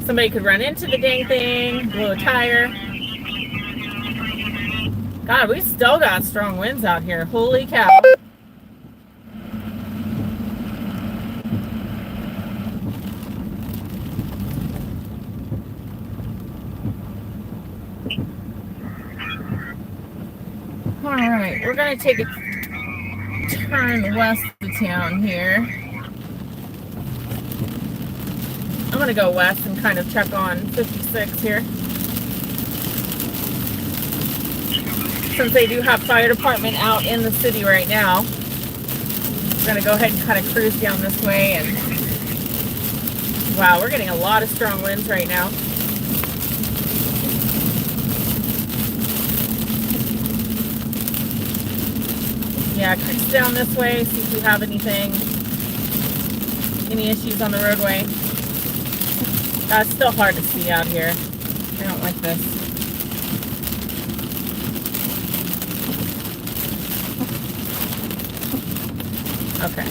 Somebody could run into the dang thing, blow a tire. God, we still got strong winds out here. Holy cow. Alright, we're going to take a turn west of town here. I'm going to go west and kind of check on 56 here. Since they do have fire department out in the city right now, I'm going to go ahead and kind of cruise down this way. And wow, we're getting a lot of strong winds right now. Yeah, cruise down this way, see if we have anything, any issues on the roadway. It's still hard to see out here. I don't like this. Okay.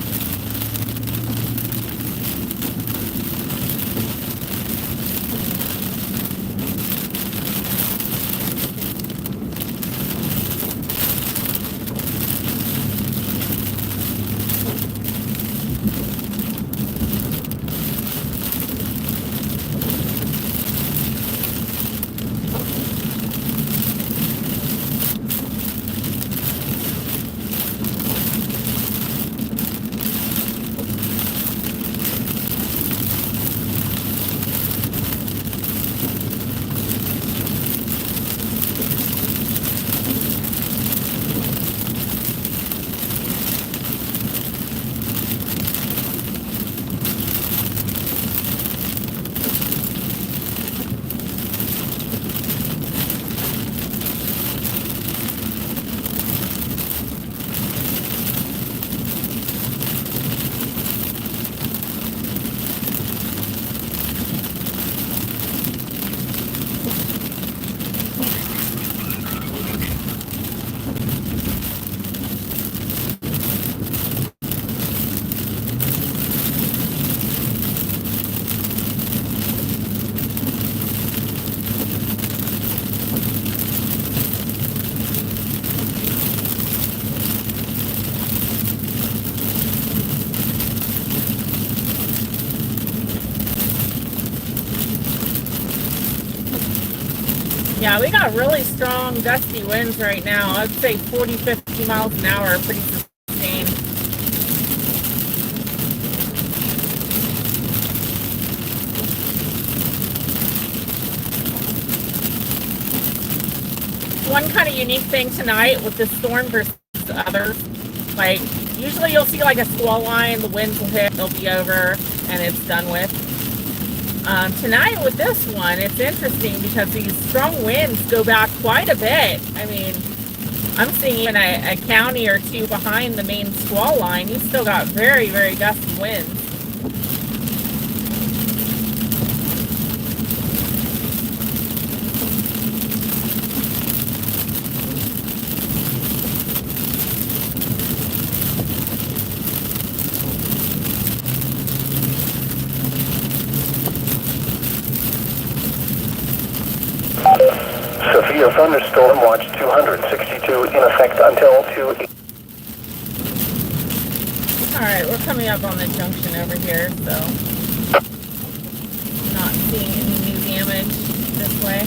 Yeah, we got really strong gusty winds right now. I'd say 40, 50 miles an hour, pretty sustained. One kind of unique thing tonight with this storm versus others, like usually you'll see like a squall line, the winds will hit, they'll be over, and it's done with. Tonight with this one, it's interesting because these strong winds go back quite a bit. I mean, I'm seeing even a county or two behind the main squall line, you've still got very, very gusty winds. Sophia thunderstorm watch 262 in effect until 2. Alright, we're coming up on the junction over here, so not seeing any new damage this way.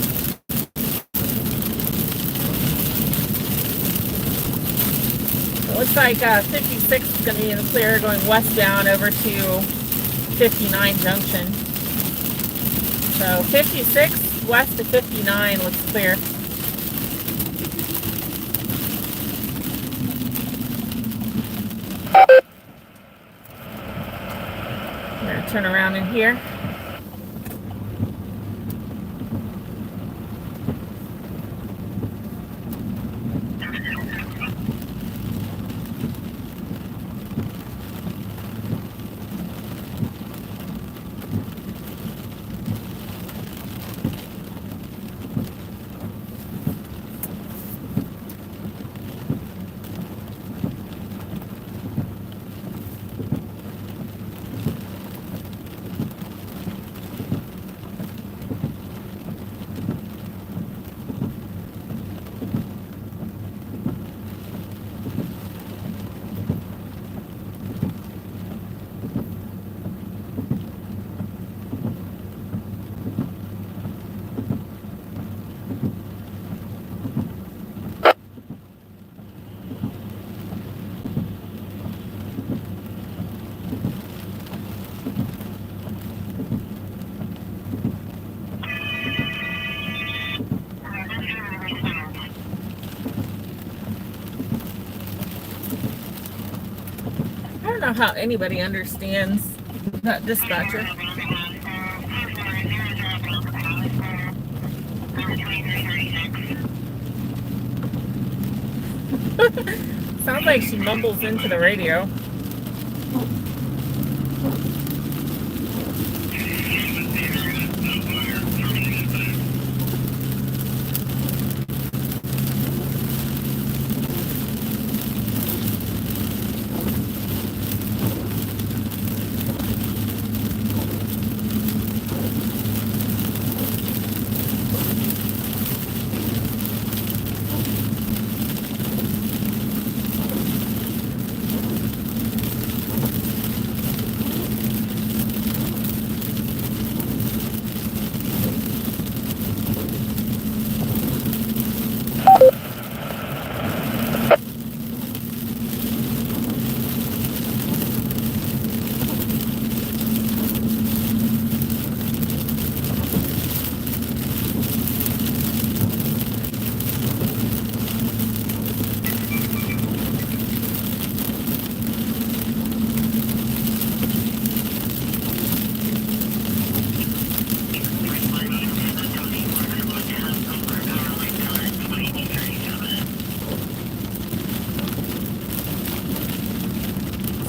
It looks like 56 is going to be in the clear going westbound over to 59 junction. So 56 west of 59 looks clear. I'm going to turn around in here. I don't know how anybody understands that dispatcher. Sounds like she mumbles into the radio.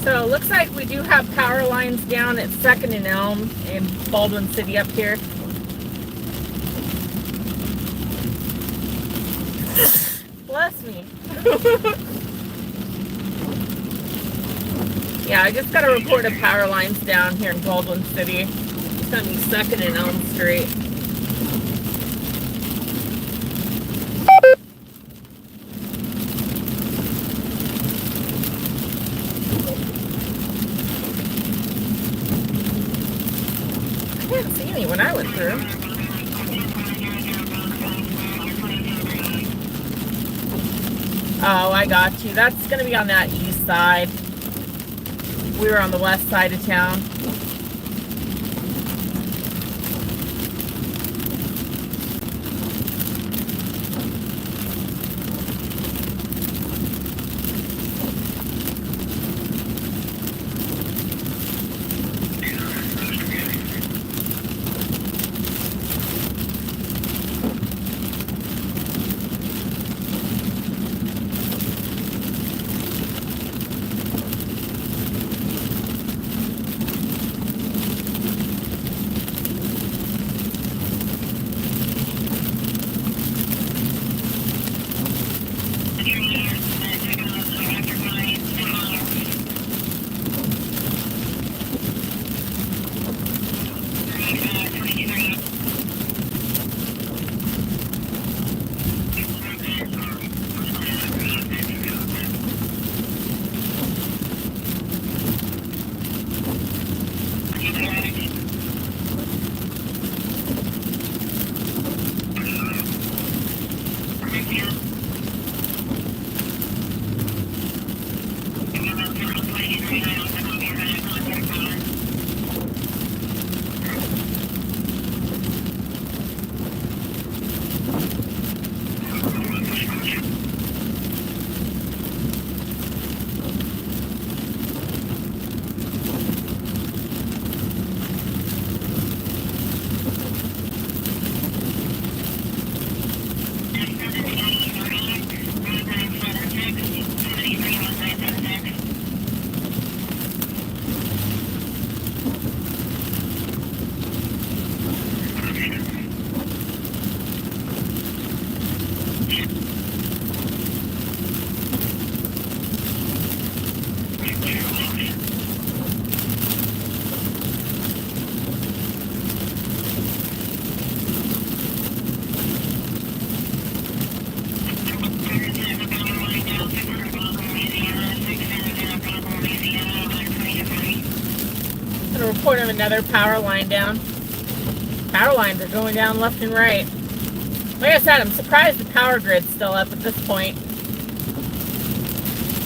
So it looks like we do have power lines down at 2nd and Elm in Baldwin City up here. Bless me. Yeah, I just got a report of power lines down here in Baldwin City. It's going to be 2nd and Elm Street. I didn't see any when I went through. Oh, I got you. That's going to be on that east side. We were on the west side of town. Report of another power line down. Power lines are going down left and right. Like I said, I'm surprised the power grid's still up at this point.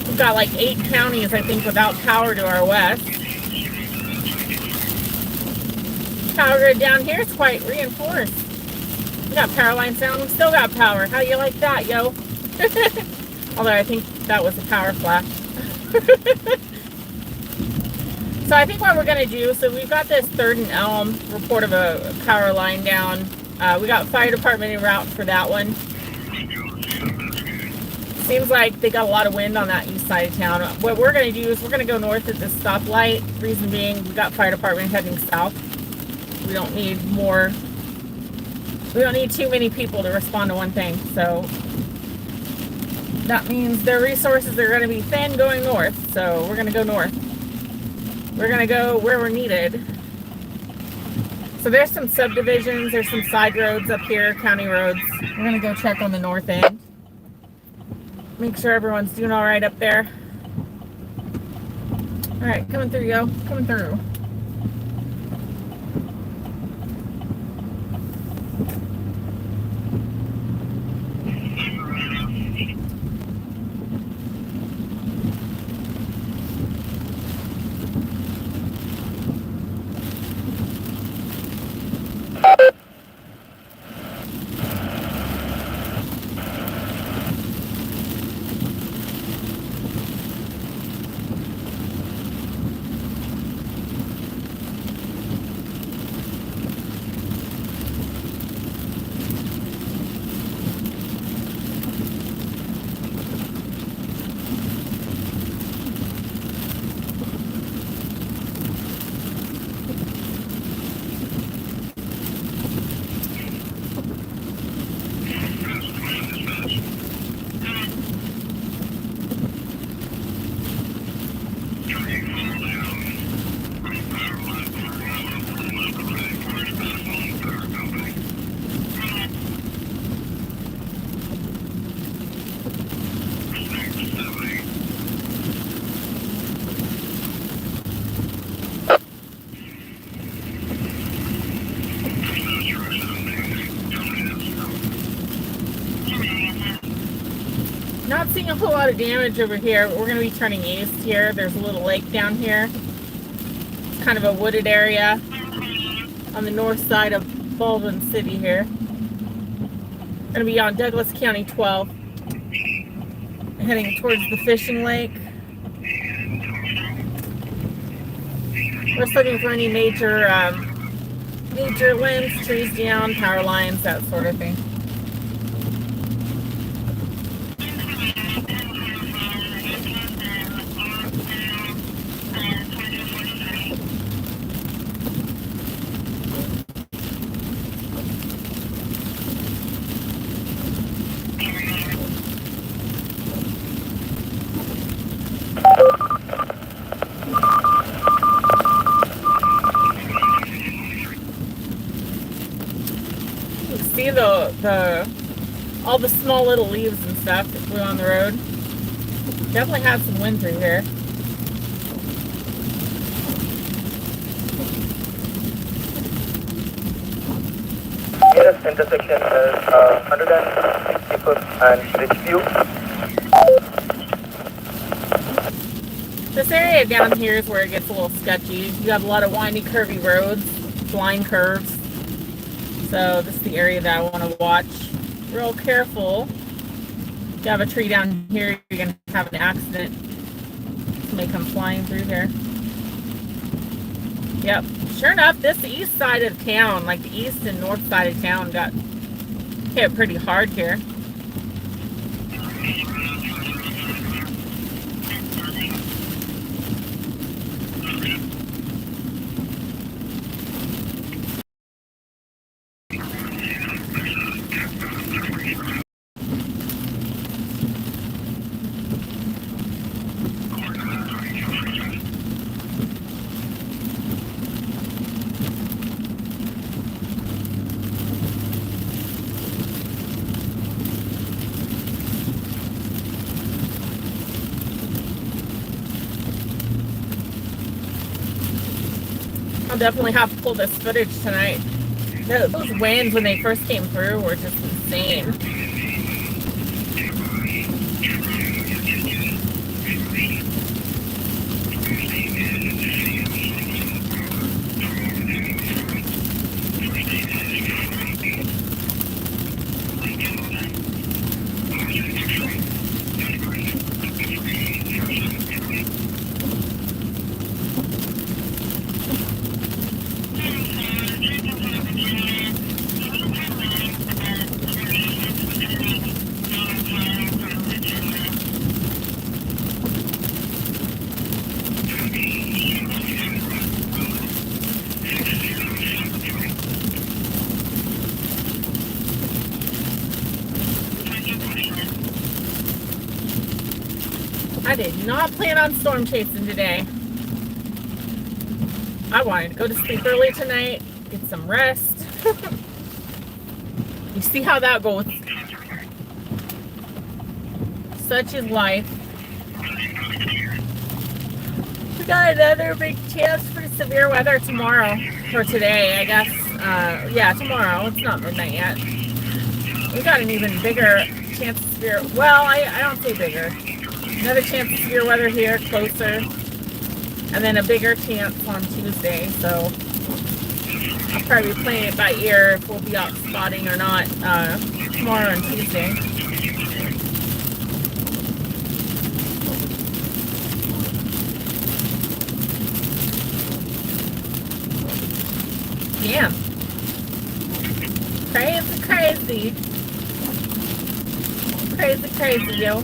We've got like 8 counties, I think, without power to our west. Power grid down here is quite reinforced. We got power lines down, we still got power. How do you like that, yo? Although I think that was a power flash. So I think what we're going to do, so we've got this 3rd and Elm report of a power line down. We got fire department en route for that one. Seems like they got a lot of wind on that east side of town. What we're going to do is we're going to go north at this stoplight. Reason being, we got fire department heading south. We don't need more. We don't need too many people to respond to one thing. So that means their resources are going to be thin going north. So we're going to go north. We're going to go where we're needed. So there's some subdivisions. There's some side roads up here, county roads. We're going to go check on the north end. Make sure everyone's doing all right up there. All right, coming through, yo. Coming through. seeing a whole lot of damage over here. We're going to be turning east here. There's a little lake down here. It's kind of a wooded area on the north side of Baldwin City here. Going to be on Douglas County 12. Heading towards the fishing lake. We're just looking for any major limbs, trees down, power lines, that sort of thing. See all the small little leaves and stuff that flew on the road. Definitely had some wind through here. Nearest intersection is 160th and Ridgeview. This area down here is where it gets a little sketchy. You have a lot of windy, curvy roads, blind curves. So this is the area that I want to watch. Real careful. If you have a tree down here, you're going to have an accident. This may come flying through here. Yep. Sure enough, this east side of town, like the east and north side of town, got hit pretty hard here. I'll definitely have to pull this footage tonight. Those winds when they first came through were just insane. I did not plan on storm chasing today. I wanted to go to sleep early tonight, get some rest. You see how that goes. Such is life. We got another big chance for severe weather tomorrow, or today, I guess. Yeah, tomorrow. It's not midnight yet. We got an even bigger chance of severe, well, I don't say bigger. Another chance of severe weather here, closer. And then a bigger chance on Tuesday, so I'll probably be playing it by ear if we'll be out spotting or not tomorrow and Tuesday. Damn. Crazy, crazy. Crazy, crazy, yo.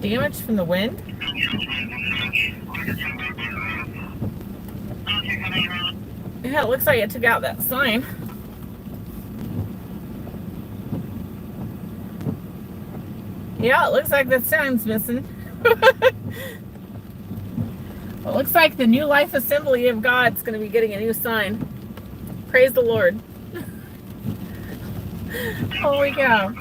Damage from the wind? Yeah, it looks like it took out that sign. Yeah, it looks like that sign's missing. It looks like the New Life Assembly of God's going to be getting a new sign. Praise the Lord. Holy cow.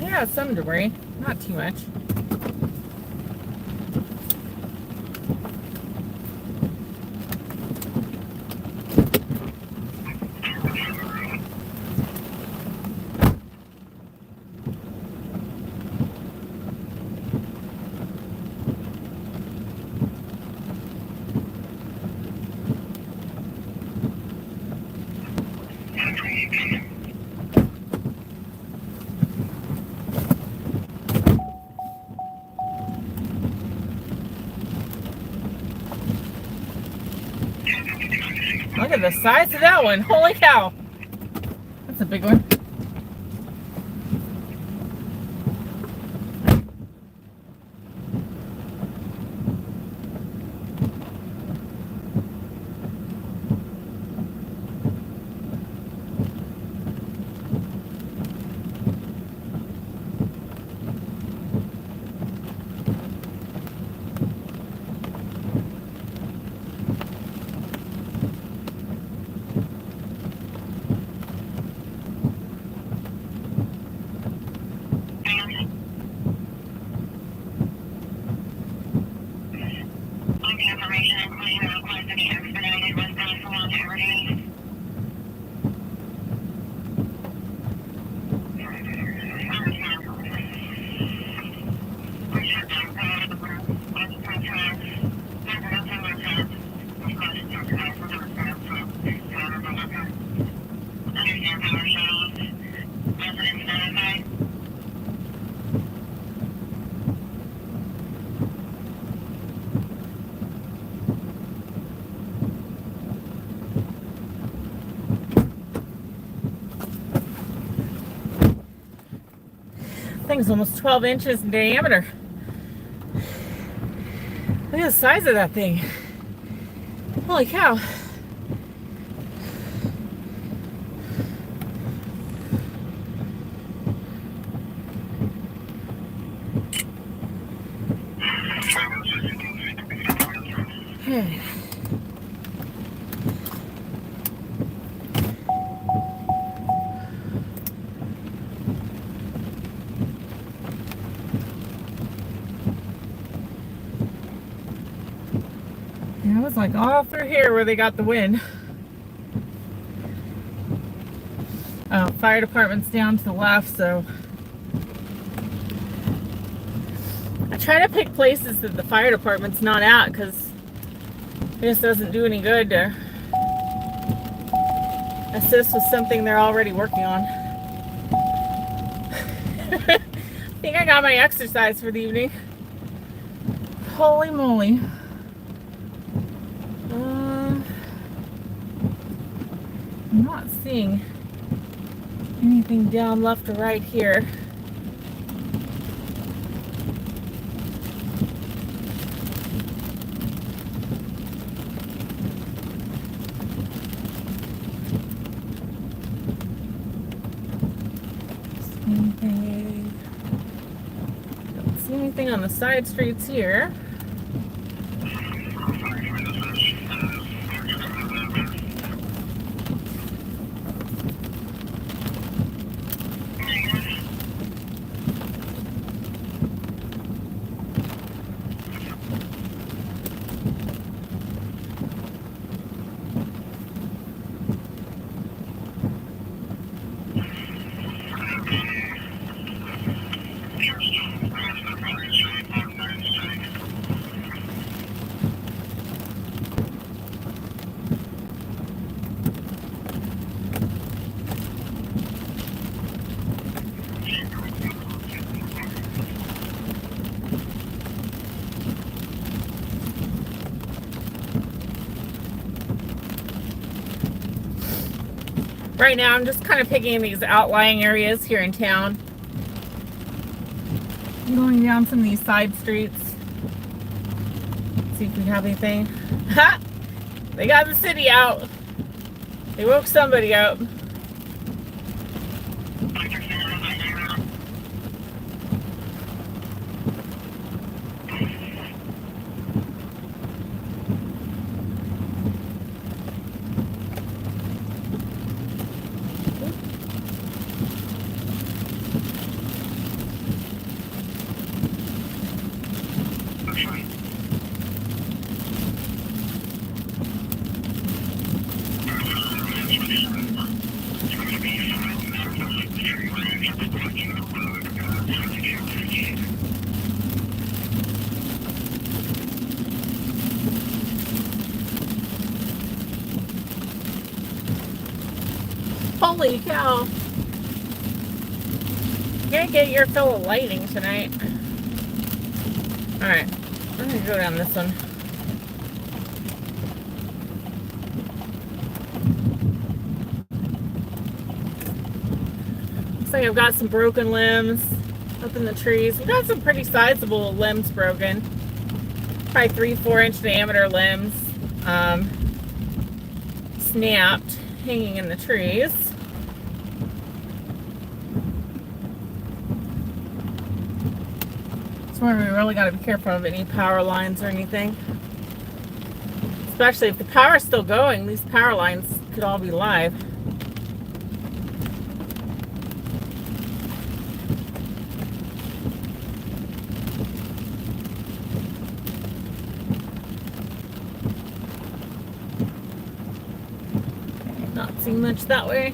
Yeah, some debris, not too much. Look at the size of that one. Holy cow. That's a big one. Thing's almost 12 inches in diameter. Look at the size of that thing. Holy cow. It was like all through here where they got the wind. Fire department's down to the left, so I try to pick places that the fire department's not at because it just doesn't do any good to assist with something they're already working on. I think I got my exercise for the evening. Holy moly. I'm not seeing anything down left or right here. Don't see anything on the side streets here. Right now, I'm just kind of picking these outlying areas here in town. I'm going down some of these side streets. See if we have anything. Ha! They got the city out. They woke somebody up. Holy cow. You're gonna get your fill of lighting tonight. Alright, I'm gonna go down this one. Looks like I've got some broken limbs up in the trees. We've got some pretty sizable limbs broken. Probably 3-4 inch diameter limbs. Snapped, hanging in the trees. Where we really got to be careful of any power lines or anything. Especially if the power's still going, these power lines could all be live. Not seeing much that way.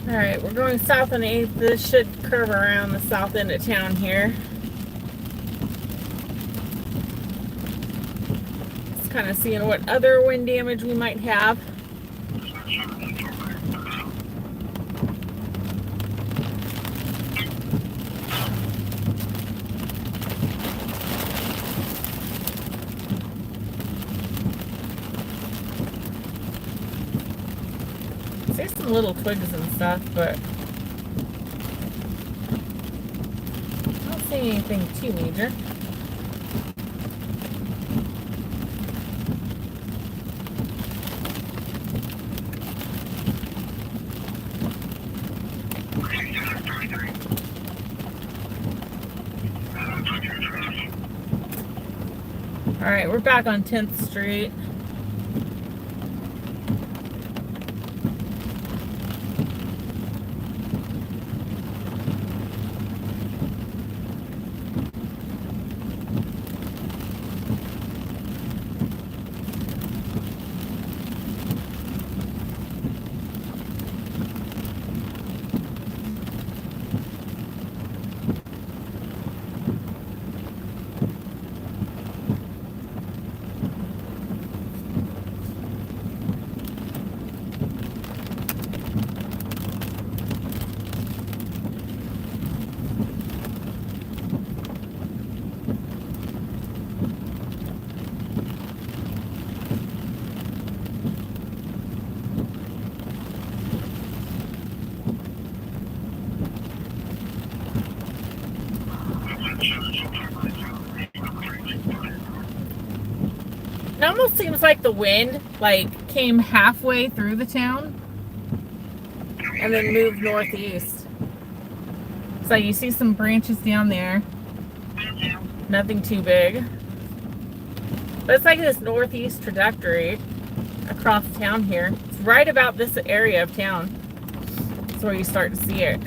Alright, we're going south on 8th. This should curve around the south end of town here. Just kind of seeing what other wind damage we might have. There's some little twigs and stuff, but I don't see anything too major. Alright, we're back on 10th Street. It almost seems like the wind came halfway through the town and then moved northeast. So you see some branches down there. Nothing too big. But it's like this northeast trajectory across town here. It's right about this area of town. That's where you start to see it.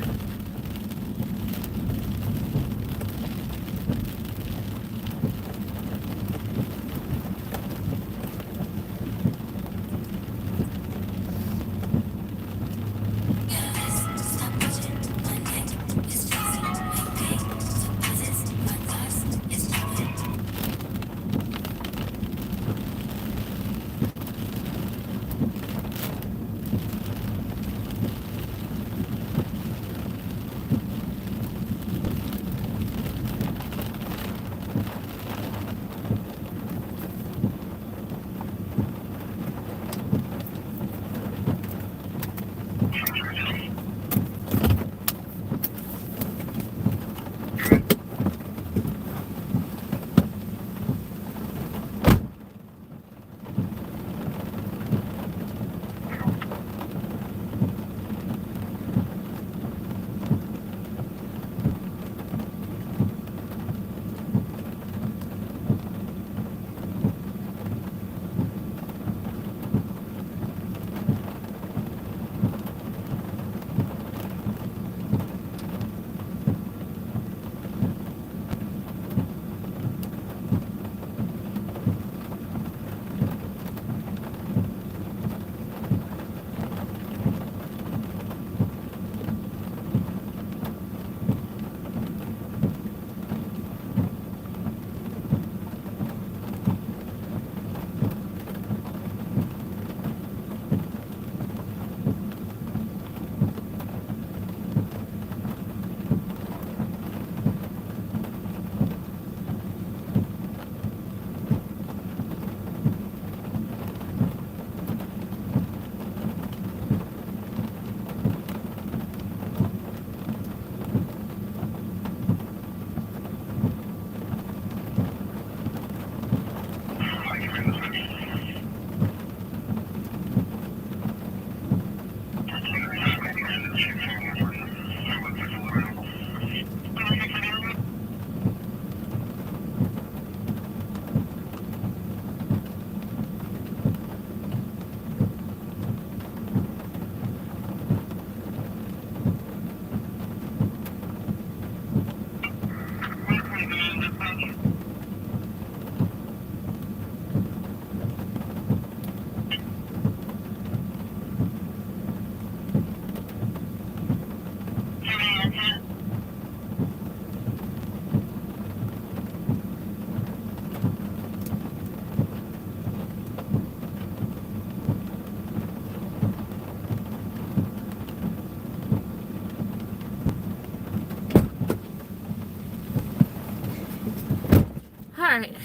right.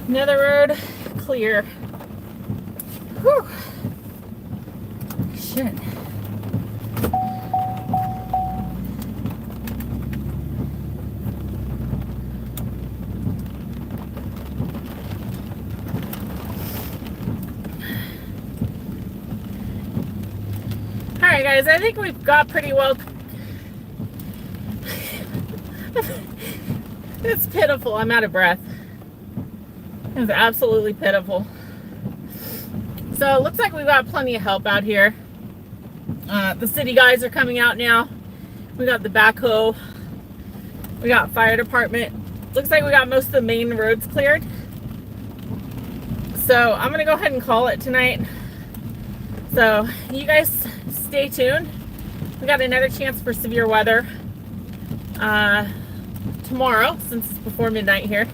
Another road clear. Whew. Shit. Alright guys, I think we've got pretty well. It's pitiful. I'm out of breath. It's absolutely pitiful. So it looks like we've got plenty of help out here. The city guys are coming out now. We got the backhoe. We got fire department. Looks like we got most of the main roads cleared. So I'm gonna go ahead and call it tonight. So you guys stay tuned. We got another chance for severe weather tomorrow, since it's before midnight here.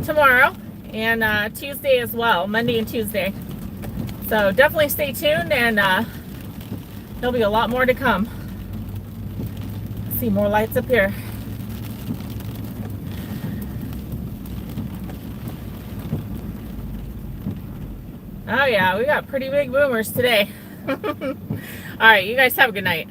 Tomorrow and Tuesday as well, Monday and Tuesday. So definitely stay tuned, and there'll be a lot more to come. See more lights up here. Oh yeah, we got pretty big boomers today. All right, you guys have a good night.